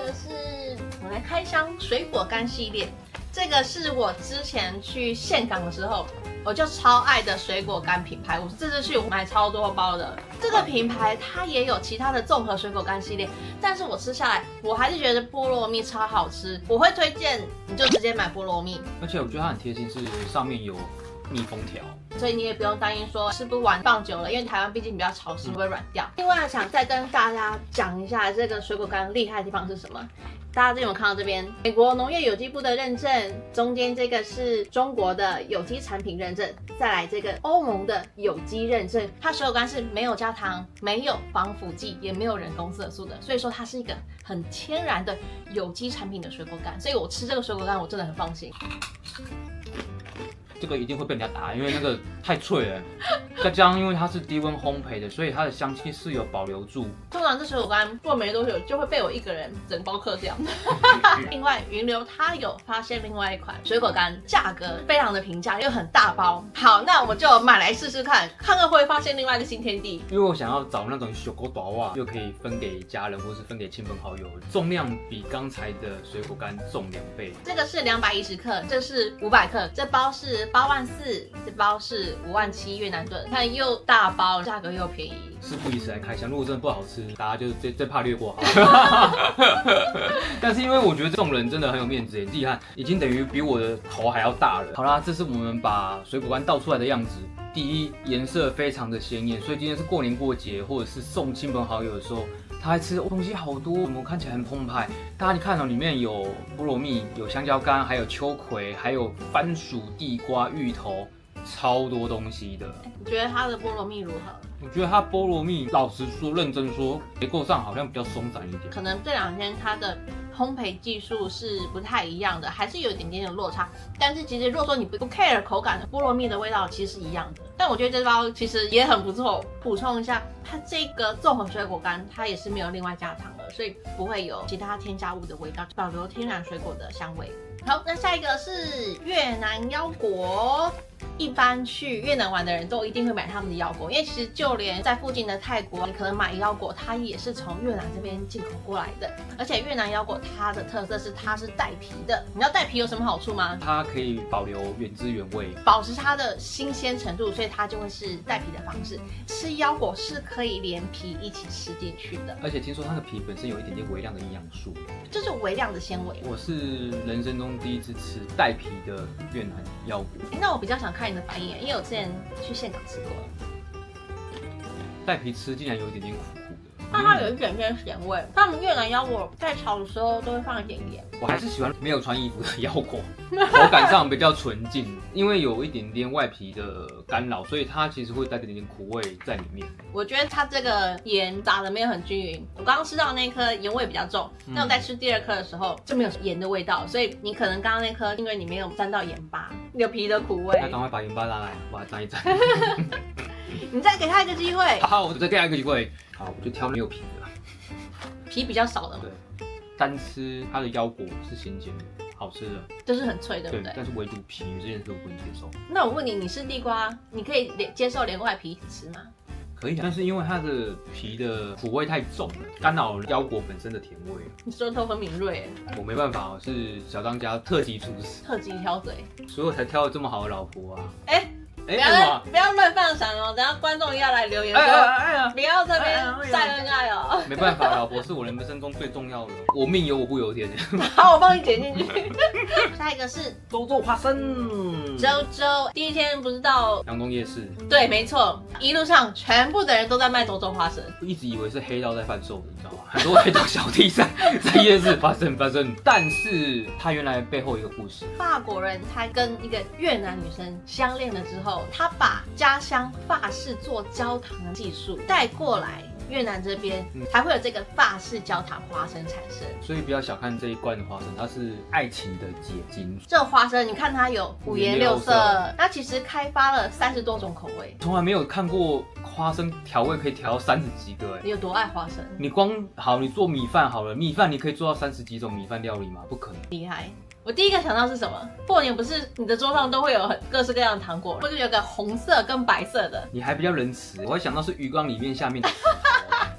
是我来开箱水果干系列。这个是我之前去岘港的时候，我就超爱的水果干品牌，我这次去买超多包的。这个品牌它也有其他的综合水果干系列，但是我吃下来，我还是觉得菠萝蜜超好吃，我会推荐你就直接买菠萝蜜。而且我觉得它很贴心，是上面有密封条。所以你也不用担心说吃不完放久了，因为台湾毕竟比较潮湿，会不会软掉。另外想再跟大家讲一下这个水果干厉害的地方是什么。大家之前有看到这边美国农业有机部的认证，中间这个是中国的有机产品认证，再来这个欧盟的有机认证。它水果干是没有加糖、没有防腐剂，也没有人工色素的，所以说它是一个很天然的有机产品的水果干。所以我吃这个水果干我真的很放心。这个一定会被人家打，因为那个太脆了，再加上因为它是低温烘焙的，所以它的香气是有保留住。通常这水果干过没多久就会被我一个人整包嗑掉。另外，云流它有发现另外一款水果干，价格非常的平价，又很大包。好，那我们就买来试试看，看看会发现另外一个新天地。因为我想要找那种小狗短袜，又可以分给家人或是分给亲朋好友，重量比刚才的水果干重2倍。这个是210克，这是500克，这包是84000，这包是57000越南盾，看又大包，价格又便宜。事不宜迟来开箱，如果真的不好吃，大家就最怕略过好了。但是因为我觉得这种人真的很有面子，你自己看，已经等于比我的头还要大了。好啦，这是我们把水果干倒出来的样子。第一，颜色非常的鲜艳，所以今天是过年过节或者是送亲朋好友的时候，他还吃东西好多，我们看起来很澎湃。大家你看哦，里面有菠萝蜜，有香蕉干，还有秋葵，还有番薯、地瓜、芋头，超多东西的。你觉得它的菠萝蜜如何？我觉得它菠萝蜜，老实说，认真说，结构上好像比较松散一点。可能这2天它的烘焙技术是不太一样的，还是有一点点的落差。但是其实如果说你不 care 口感的，菠萝蜜的味道其实是一样的。但我觉得这包其实也很不错。补充一下，它这个综合水果干它也是没有另外加糖的，所以不会有其他添加物的味道，保留天然水果的香味。好，那下一个是越南腰果。一般去越南玩的人都一定会买他们的腰果，因为其实就连在附近的泰国，你可能买腰果，它也是从越南这边进口过来的。而且越南腰果它的特色是它是带皮的，你知道带皮有什么好处吗？它可以保留原汁原味，保持它的新鲜程度，所以它就会是带皮的方式。吃腰果是可以连皮一起吃进去的，而且听说它的皮本身有一点点微量的营养素，就是微量的纤维。我是人生中第一次吃带皮的越南腰果。那我比较想看你的反应，因为我之前去岘港吃过了。带皮吃竟然有一点点苦苦的，但它有一点点咸味。他们越南腰果在炒的时候都会放一点盐。我还是喜欢没有穿衣服的腰果，口感上比较纯净，因为有一点点外皮的干扰，所以它其实会带一点点苦味在里面。我觉得它这个盐打的没有很均匀，我刚刚吃到的那一颗盐味比较重，但我在吃第2颗的时候就没有盐的味道，所以你可能刚刚那颗因为你没有沾到盐巴，有皮的苦味。那赶快把盐巴拿来，把它沾一沾。你再给他一个机会。好，我再给他一个机会。好，我就挑没有皮的，皮比较少的。对，单吃它的腰果是新鲜的，好吃的，就是很脆，对不对？但是唯独皮这件事我不能接受。那我问你，你吃地瓜，你可以接受连外皮一起吃吗？可以，但是因为它的皮的苦味太重了，干扰腰果本身的甜味。你舌头很敏锐，我没办法，我是小当家特级厨师，特级挑嘴，所以我才挑了这么好的老婆啊。不要乱放闪哦，等下观众要来留言说，不要这边晒恩爱哦。没办法，老婆是我人生中最重要的，我命由我不由天。好，我帮你剪进去。下一个是周周花生。周周第一天不是到阳东夜市？对，没错，一路上全部的人都在卖周周花生，一直以为是黑道在贩售的，你知道吗？很多黑道小弟在夜市发生，但是他原来背后有一个故事。法国人他跟一个越南女生相恋了之后，他把家乡法式做焦糖的技术带过来越南这边，才会有这个法式焦糖花生产生。所以不要小看这一罐的花生，它是爱情的结晶。这花生你看它有5颜6色，那其实开发了30多种口味，从来没有看过花生调味可以调到30几个。你有多爱花生？你你做米饭好了，米饭你可以做到30几种米饭料理吗？不可能。厉害。我第一个想到是什么？过年不是你的桌上都会有各式各样的糖果，或者有个红色跟白色的。你还比较仁慈，我会想到是鱼缸里面下面的。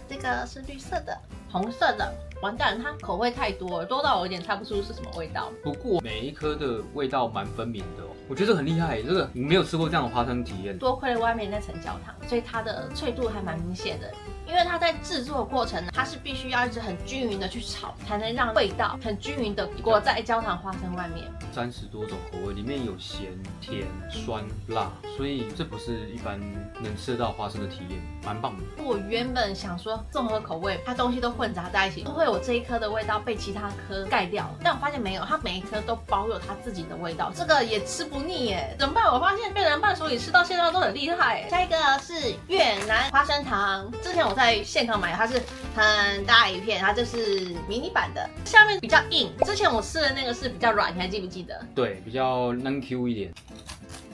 这个是绿色的，红色的。完蛋，它口味太多了，多到我有点猜不出是什么味道。不过每一颗的味道蛮分明的哦，我觉得很厉害。这个我没有吃过这样的花生体验。多亏了外面那层焦糖，所以它的脆度还蛮明显的。因为它在制作过程呢，它是必须要一直很均匀的去炒，才能让味道很均匀的裹在焦糖花生外面。30多种口味，里面有咸、甜、酸、辣，所以这不是一般能吃得到花生的体验，蛮棒的。我原本想说综合口味，它东西都混杂在一起，会有这一颗的味道被其他颗盖掉，但我发现没有，它每一颗都保有它自己的味道，这个也吃不腻耶。怎么办？我发现越南伴手礼吃到现在都很厉害耶。下一个是越南花生糖，之前我在现场买，它是很大一片，它就是迷你版的，下面比较硬。之前我吃的那个是比较软，你还记不记得？对，比较嫩 Q 一点，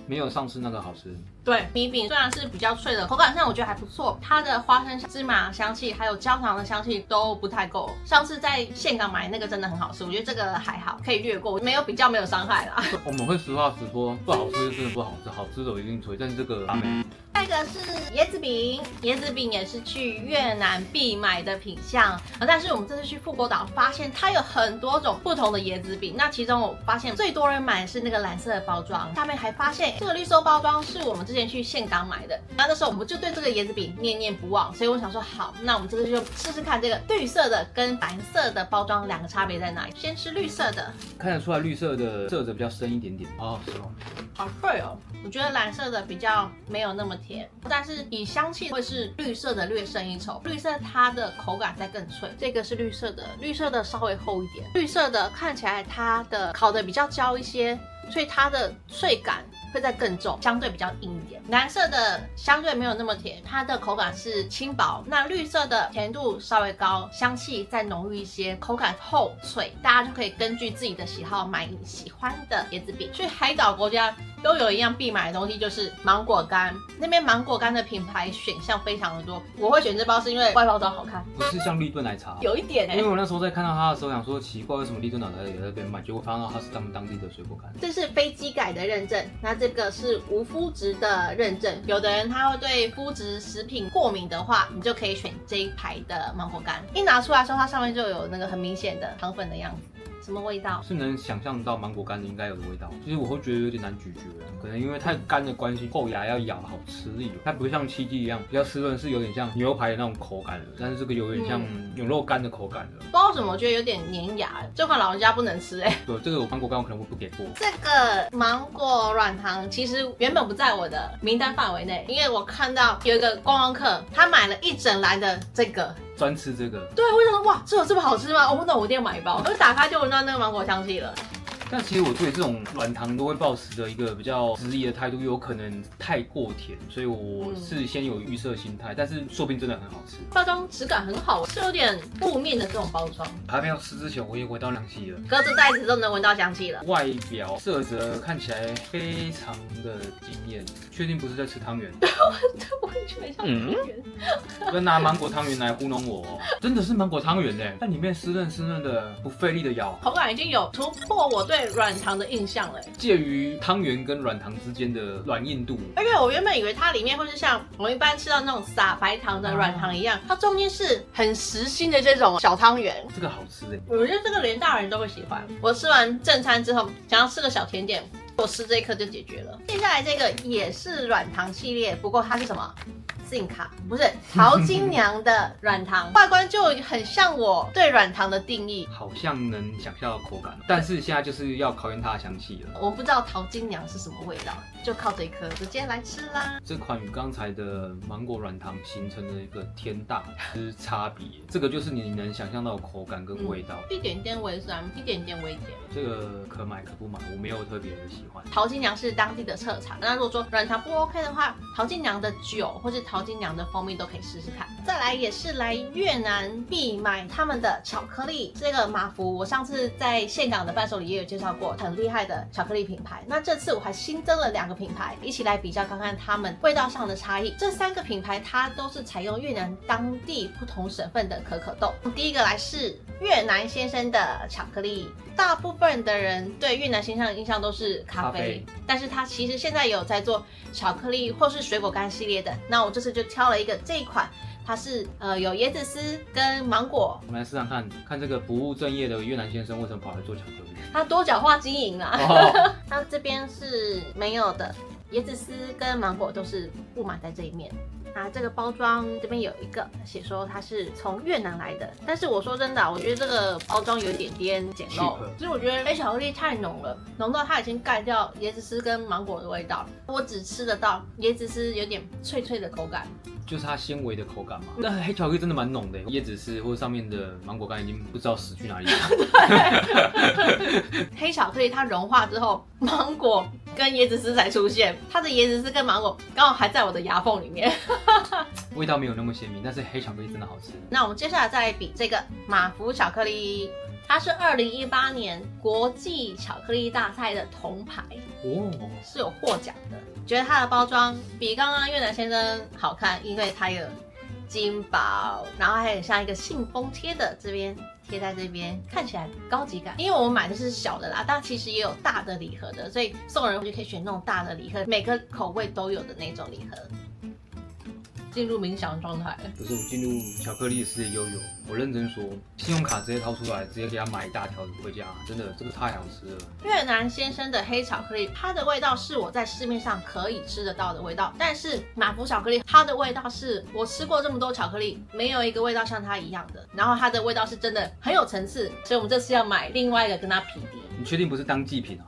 没有上次那个好吃。对，米饼虽然是比较脆的，口感上我觉得还不错，它的花生、芝麻香气还有焦糖的香气都不太够。上次在岘港买那个真的很好吃，我觉得这个还好，可以略过，没有比较没有伤害啦。我们会实话实说，不好吃就真的不好吃，好吃的我一定推，但是这个达美。下一个是椰子饼，椰子饼也是去越南必买的品项，但是我们这次去富国岛发现它有很多种不同的椰子饼，那其中我发现最多人买的是那个蓝色的包装，下面还发现这个绿色包装是我们之前去岘港买的，那时候我们就对这个椰子饼念念不忘，所以我想说好，那我们这次就试试看这个绿色的跟蓝色的包装两个差别在哪里。先吃绿色的，看得出来绿色的色泽比较深一点点，好好吃哦。好脆哦，我觉得蓝色的比较没有那么甜，但是以香气会是绿色的略胜一筹。绿色它的口感再更脆，这个是绿色的，绿色的稍微厚一点，绿色的看起来它的烤的比较焦一些，所以它的脆感会再更重，相对比较硬一点。蓝色的相对没有那么甜，它的口感是轻薄。那绿色的甜度稍微高，香气再浓郁一些，口感厚脆。大家就可以根据自己的喜好买你喜欢的椰子饼。去海岛国家都有一样必买的东西，就是芒果干。那边芒果干的品牌选项非常的多，我会选这包是因为外包装好看，不是像立顿奶茶，有一点因为我那时候在看到它的时候，想说奇怪，为什么立顿奶茶也在这边卖？结果发现它是他们当地的水果干。这是非机改的认证，那这个是无麸质的认证。有的人他会对麸质食品过敏的话，你就可以选这一排的芒果干。一拿出来的时候，它上面就有那个很明显的糖粉的样子。什么味道？是能想象到芒果干应该有的味道。其实我会觉得有点难咀嚼，可能因为太干的关系，后牙要咬好吃力。它不像七记一样比较湿润，是有点像牛排的那种口感的，但是这个有点像牛肉干的口感的。不知道为什么，我觉得有点粘牙，这款老人家不能吃哎。对，这个芒果干我可能会不给过。这个芒果软糖其实原本不在我的名单范围内，因为我看到有一个观光客，他买了一整篮的这个。专吃这个，对，我想说哇，这有这么好吃吗？哦，那我一定要买一包。我一打开就闻到那个芒果香气了。但其实我对这种软糖都会抱持着一个比较质疑的态度，有可能太过甜，所以我是先有预设心态，但是说不定真的很好吃。包装质感很好，是有点雾面的这种包装。还没有吃之前，我也闻到香气了，隔着袋子都能闻到香气了。外表色泽看起来非常的惊艳，确定不是在吃汤圆？对，完全像汤圆。不要拿芒果汤圆来糊弄我哦，真的是芒果汤圆呢，但里面湿润湿润的，不费力的咬，口感已经有突破我对软糖的印象了，介于汤圆跟软糖之间的软硬度。而且我原本以为它里面会是像我一般吃到那种撒白糖的软糖一样，它中间是很实心的这种小汤圆，这个好吃哎，我觉得这个连大人都会喜欢。我吃完正餐之后，想要吃个小甜点，我吃这一颗就解决了。接下来这个也是软糖系列，不过它是什么？信卡不是淘金娘的软糖，外观就很像我对软糖的定义，好像能想象到口感，但是现在就是要考验它的香气了。我不知道淘金娘是什么味道，就靠这一颗直接来吃啦。这款与刚才的芒果软糖形成了一个天大之差别，这个就是你能想象到的口感跟味道，一点点微酸，一点点微甜。这个可买可不买，我没有特别的喜欢。淘金娘是当地的特产，那如果说软糖不 OK 的话，淘金娘的酒或是淘金娘的蜂蜜都可以试试看。再来也是来越南必买他们的巧克力，这个马福我上次在岘港的伴手礼也有介绍过，很厉害的巧克力品牌。那这次我还新增了2个品牌，一起来比较看看他们味道上的差异。这3个品牌它都是采用越南当地不同省份的可可豆。第一个来是越南先生的巧克力，大部分的人对越南先生的印象都是咖啡，但是它其实现在有在做巧克力或是水果干系列的。那我这次就挑了一个这一款，它是有椰子丝跟芒果。我们来试试看，看这个不务正业的越南先生为什么跑来做巧克力？他多角化经营啊。他这边是没有的，椰子丝跟芒果都是布满在这一面。啊，这个包装这边有一个写说它是从越南来的，但是我说真的，我觉得这个包装有一点点简陋，就是我觉得黑巧克力太浓了，浓到它已经盖掉椰子丝跟芒果的味道，我只吃得到椰子丝有点脆脆的口感。就是它纤维的口感嘛，但黑巧克力真的蛮浓的，椰子丝或者上面的芒果干已经不知道死去哪里了。黑巧克力它融化之后，芒果跟椰子丝才出现，它的椰子丝跟芒果刚好还在我的牙缝里面，味道没有那么鲜明，但是黑巧克力真的好吃。那我们接下来再来比这个马福巧克力。它是2018年国际巧克力大赛的铜牌哦，是有获奖的。觉得它的包装比刚刚越南先生好看，因为它有金宝，然后还有像一个信封贴的，这边贴在这边，看起来高级感。因为我们买的是小的啦，但其实也有大的礼盒的，所以送人就可以选那种大的礼盒，每个口味都有的那种礼盒。进入冥想状态。可是我进入巧克力的世界悠悠，我认真说，信用卡直接掏出来，直接给他买一大条回家，真的这个太好吃了。越南先生的黑巧克力，它的味道是我在市面上可以吃得到的味道，但是马福巧克力，它的味道是我吃过这么多巧克力，没有一个味道像它一样的。然后它的味道是真的很有层次，所以我们这次要买另外一个跟它匹敌。你确定不是当祭品哦？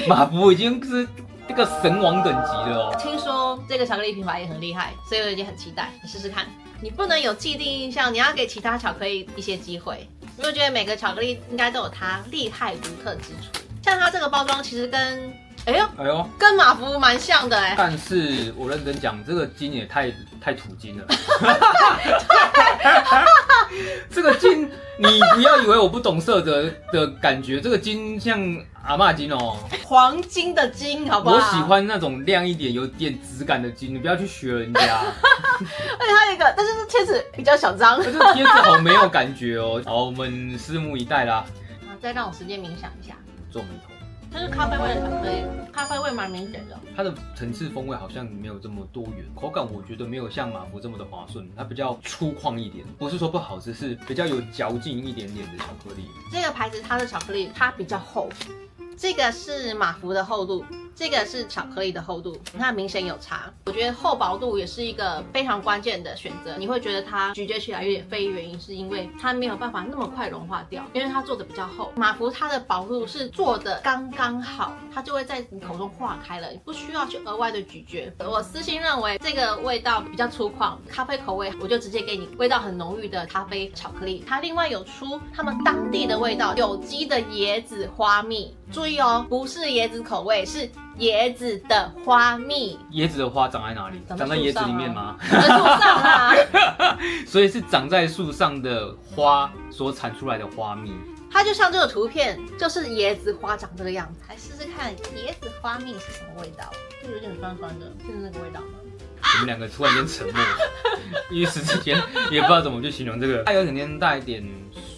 马福已经是这个神王等级了哦。听说这个巧克力品牌也很厉害，所以我已经很期待，你试试看。你不能有既定印象，你要给其他巧克力一些机会。因为我觉得每个巧克力应该都有它厉害独特之处。像它这个包装其实跟跟马福蛮像的哎。但是我认真讲，这个金也太土金了。这个金，你不要以为我不懂色的感觉，这个金像阿嬷金哦，黄金的金，好不好？我喜欢那种亮一点、有点质感的金，你不要去学人家。而且它有一个，但是贴纸比较小张，这个贴纸好没有感觉哦。好，我们拭目以待啦。好，再让我时间冥想一下。皱眉头。它是咖啡味的巧克力，咖啡味蛮明显的。它的层次风味好像没有这么多元，口感我觉得没有像马福这么的滑顺，它比较粗犷一点，不是说不好吃，是比较有嚼劲一点点的巧克力。这个牌子它的巧克力它比较厚，这个是马福的厚度，这个是巧克力的厚度，那明显有差。我觉得厚薄度也是一个非常关键的选择。你会觉得它咀嚼起来有点费，原因是因为它没有办法那么快融化掉，因为它做的比较厚。马福它的薄度是做的刚刚好，它就会在你口中化开了，你不需要去额外的咀嚼。我私心认为这个味道比较粗犷，咖啡口味我就直接给你味道很浓郁的咖啡巧克力。它另外有出他们当地的味道，有机的椰子花蜜。注意哦，不是椰子口味，是椰子的花蜜。椰子的花长在哪里？长在椰子里面吗？在树上啦。所以是长在树上的花所产出来的花蜜。它就像这个图片，就是椰子花长这个样子。来试试看椰子花蜜是什么味道？就有点酸酸的，是那个味道吗？我们两个突然间沉默，一时之间也不知道怎么去形容这个。它有点带一点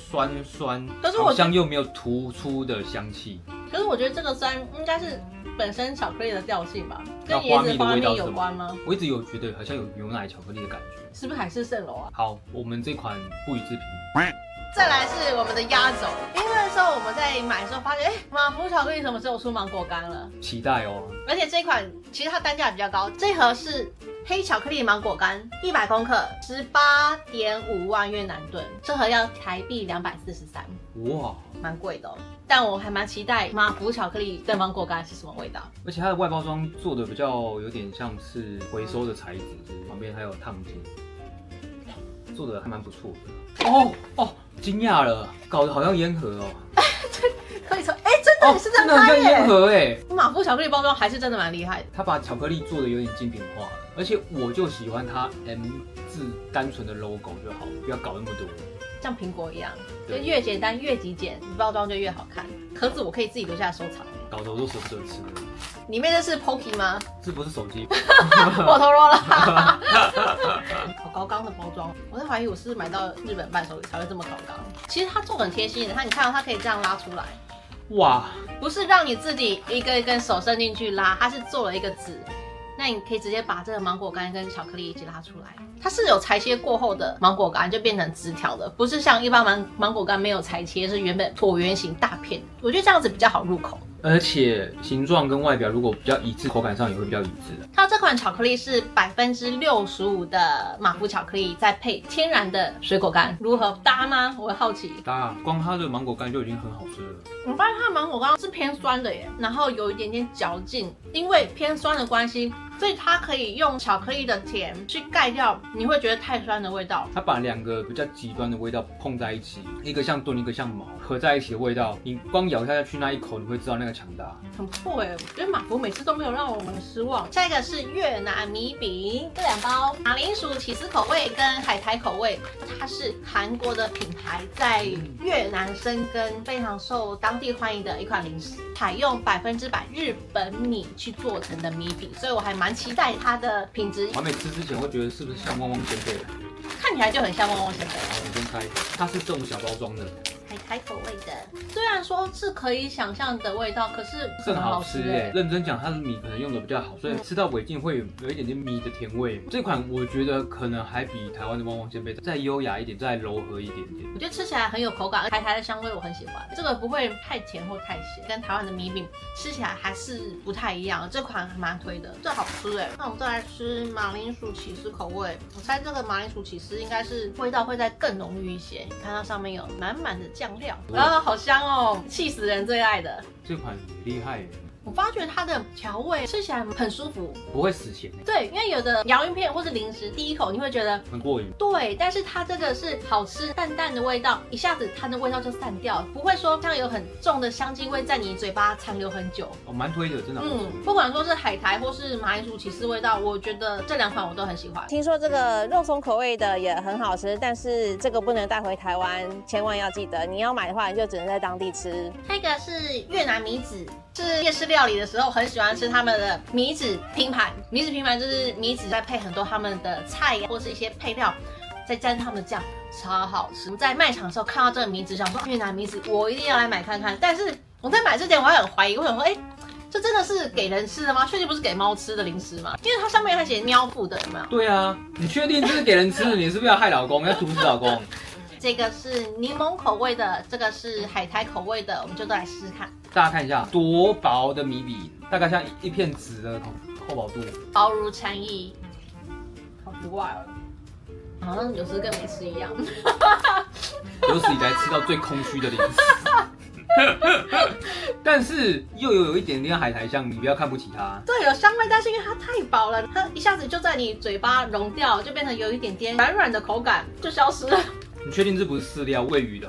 酸酸，可是好像又没有突出的香气。可是我觉得这个酸应该是本身巧克力的调性吧，跟椰子花蜜有关吗？我一直有觉得好像有牛奶巧克力的感觉，是不是海市蜃楼啊？好，我们这款不予置评。再来是我们的压轴，因为那时候我们在买的时候发现，马福巧克力什么时候出芒果干了？期待哦！而且这款其实它单价比较高，这盒是黑巧克力芒果干100公克，18.5万越南盾，这盒要台币243，哇，蛮贵的哦。但我还蛮期待马福巧克力的芒果干是什么味道。而且它的外包装做的比较有点像是回收的材质，旁边还有烫金，做的还蛮不错的。哦，惊讶了，搞得好像烟盒哦。可以说，真的是真的很像烟盒哎。马福巧克力包装还是真的蛮厉害的，他把巧克力做的有点精品化了，而且我就喜欢它 M 字单纯的 logo 就好，不要搞那么多。像苹果一样，就越简单越极简，包装就越好看。壳子我可以自己留下来收藏，搞得我都舍不得吃了。里面这是 Pocky 吗？这不是手机，我投入了。好高刚的包装，我在怀疑我是买到日本伴手礼才会这么高刚。其实它做很贴心的，你看到它可以这样拉出来。哇，不是让你自己一个一根手伸进去拉，它是做了一个纸，那你可以直接把这个芒果干跟巧克力一起拉出来。它是有裁切过后的芒果干，就变成直条的，不是像一般芒果干没有裁切，是原本椭圆形大片。我觉得这样子比较好入口。而且形状跟外表如果比较一致，口感上也会比较一致的。它这款巧克力是65%的马夫巧克力，再配天然的水果干，如何搭吗？我好奇。搭，光它的芒果干就已经很好吃了。我发现它的芒果干是偏酸的耶，然后有一点点嚼劲，因为偏酸的关系，所以它可以用巧克力的甜去盖掉你会觉得太酸的味道。它把两个比较极端的味道碰在一起，一个像盾，一个像毛，合在一起的味道，你光咬下去那一口，你会知道那个强大。很不错哎，我觉得马福每次都没有让我们失望。下一个是越南米饼，这2包马铃薯起司口味跟海苔口味，它是韩国的品牌，在越南生根，非常受当地欢迎的一款零食，采用100%日本米去做成的米饼，所以我还蛮期待它的品质。我还没吃之前会觉得是不是像汪汪仙贝？看起来就很像汪汪仙贝。好，我先开，它是这种小包装的。海苔口味的，虽然说是可以想象的味道，可是更好吃哎！认真讲，它的米可能用的比较好，所以吃到尾劲会有一点点米的甜味。这款我觉得可能还比台湾的汪汪仙贝再优雅一点，再柔和一点点。我觉得吃起来很有口感，海苔的香味我很喜欢。这个不会太甜或太咸，跟台湾的米饼吃起来还是不太一样。这款还蛮推的，这好吃哎！那我们再来吃马铃薯起司口味，我猜这个马铃薯起司应该是味道会再更浓郁一些。你看它上面有满满的酱料，然后好香哦，气死人最爱的。这款很厉害耶。我发觉它的调味吃起来很舒服，不会死咸。对，因为有的洋芋片或是零食，第一口你会觉得很过瘾。对，但是它这个是好吃，淡淡的味道，一下子它的味道就散掉，不会说像有很重的香精味在你嘴巴残留很久。哦，蛮推的，真的好吃。不管说是海苔或是马铃薯起司味道，我觉得这2款我都很喜欢。听说这个肉松口味的也很好吃，但是这个不能带回台湾，千万要记得，你要买的话，你就只能在当地吃。这个是越南米纸。是夜市料理的时候很喜欢吃他们的米纸拼盘，米纸拼盘就是米纸再配很多他们的菜或是一些配料，再沾他们的酱，超好吃。我们在卖场的时候看到这个米纸，想说越南米纸我一定要来买看看，但是我在买之前我还很怀疑，我想说这真的是给人吃的吗？确定不是给猫吃的零食吗？因为它上面还写喵phụ的，有没有？对啊，你确定这是给人吃的？你是不是要害老公，要毒死老公？这个是柠檬口味的，这个是海苔口味的，我们就都来试试看。大家看一下多薄的米饼，大概像一片纸的厚薄度，薄如蝉翼，好奇怪哦，好像有吃跟没吃一样。有史以来吃到最空虚的零食。但是又有一点点海苔香，你不要看不起它。对，有香味，但是因为它太薄了，它一下子就在你嘴巴融掉，就变成有一点点软软的口感，就消失了。你确定这不是饲料喂鱼的？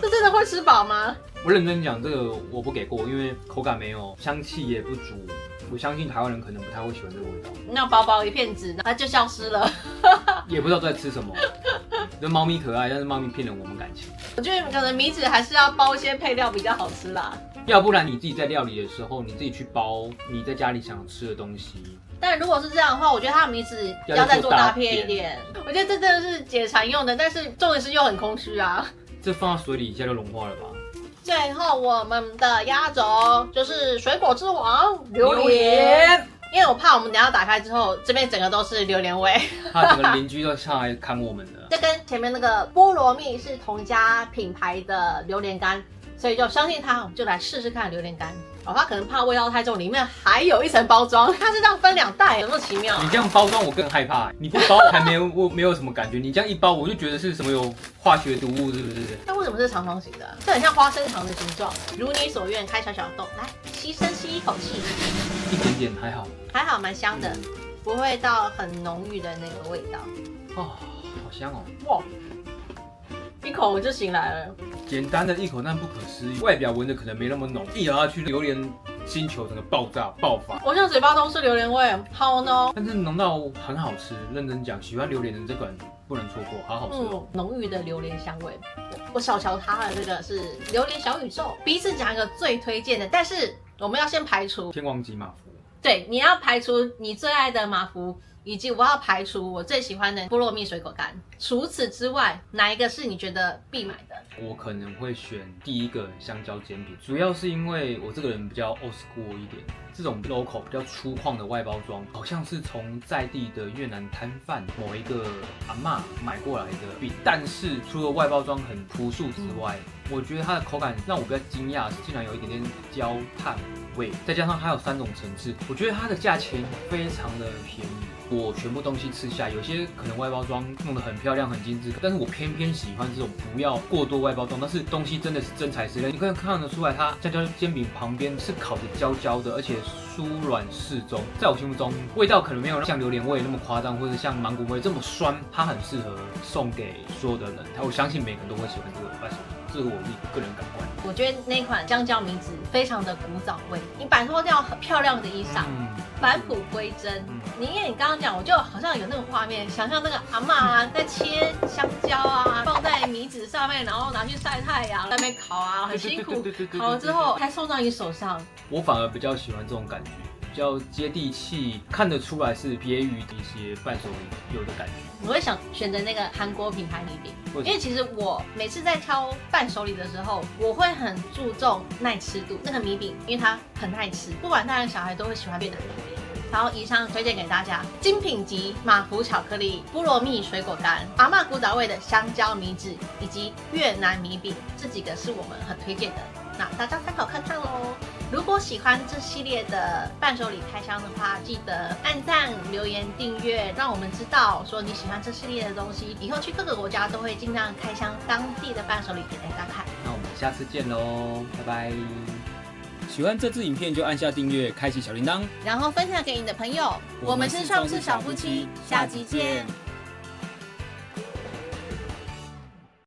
这真的会吃饱吗？我认真讲，这个我不给过，因为口感没有，香气也不足。我相信台湾人可能不太会喜欢这个味道。那薄薄一片纸，它就消失了。也不知道在吃什么。这猫咪可爱，但是猫咪骗了我们感情。我觉得可能米纸还是要包一些配料比较好吃啦。要不然你自己在料理的时候，你自己去包你在家里想吃的东西。但如果是这样的话，我觉得它的米纸要再做大片一点。我觉得这真的是解馋用的，但是重点是又很空虚啊。这放到水里一下就融化了吧？最后我们的压轴就是水果之王榴莲，因为我怕我们等一下打开之后，这边整个都是榴莲味，怕整个邻居都上来砍我们的。这跟前面那个菠萝蜜是同家品牌的榴莲干，所以就相信它，我们就来试试看榴莲干。哦，它可能怕味道太重，里面还有一层包装，它是这样分2袋，有没有奇妙？你这样包装我更害怕，你不包我还没有什么感觉，你这样一包我就觉得是什么有化学毒物，是不是？那为什么是长方形的？这很像花生糖的形状，如你所愿，开小小的洞，来吸一口气，一点点还好，还好蛮香的，不会到很浓郁的那个味道。哦，好香哦！哇！一口我就醒来了，简单的一口，但不可思议。外表闻的可能没那么浓，一咬下去，榴莲星球整个爆炸爆发。我现在嘴巴都是榴莲味，好浓，但是浓到很好吃。认真讲，喜欢榴莲的这款不能错过，好好吃哦。浓郁的榴莲香味。我小瞧它的这个是榴莲小宇宙。彼此讲一个最推荐的，但是我们要先排除天王级马福。对，你要排除你最爱的马福，以及我要排除我最喜欢的菠萝蜜水果干。除此之外，哪一个是你觉得必买的？我可能会选第一个香蕉煎饼，主要是因为我这个人比较 old school 一点，这种 local 比较粗犷的外包装，好像是从在地的越南摊贩某一个阿嬷买过来的饼，但是除了外包装很朴素之外，我觉得它的口感让我比较惊讶，竟然有一点点焦炭味，再加上它有3种层次，我觉得它的价钱非常的便宜。我全部东西吃下，有些可能外包装弄得很漂亮、很精致，但是我偏偏喜欢这种不要过多外包装，但是东西真的是真材实料。你可以看得出来，它香蕉煎饼旁边是烤得焦焦的，而且酥软适中。在我心目中，味道可能没有像榴莲味那么夸张，或者像芒果味这么酸，它很适合送给所有的人。我相信每个人都会喜欢这个伴手礼，这是我个人感官。我觉得那款香蕉米纸非常的古早味，你摆脱掉很漂亮的衣裳，返璞归真。因为你刚刚讲，我就好像有那个画面，想象那个阿嬷啊，在切香蕉啊，放在米纸上面，然后拿去晒太阳，在那边烤啊，很辛苦，烤了之后还送到你手上。我反而比较喜欢这种感觉，比较接地气，看得出来是别于一些伴手礼有的感觉。我会想选择那个韩国品牌米饼，因为其实我每次在挑伴手礼的时候，我会很注重耐吃度。那个米饼，因为它很耐吃，不管大人小孩都会喜欢越南米饼。然后以上推荐给大家精品级马福巧克力、菠萝蜜水果干、阿嬷古早味的香蕉米纸以及越南米饼，这几个是我们很推荐的，那大家参考看看咯。如果喜欢这系列的伴手礼开箱的话，记得按赞、留言、订阅，让我们知道说你喜欢这系列的东西。以后去各个国家都会尽量开箱当地的伴手礼给大家看。那我们下次见喽，拜拜。喜欢这支影片就按下订阅，开启小铃铛，然后分享给你的朋友。我们是创世小夫妻，下集见。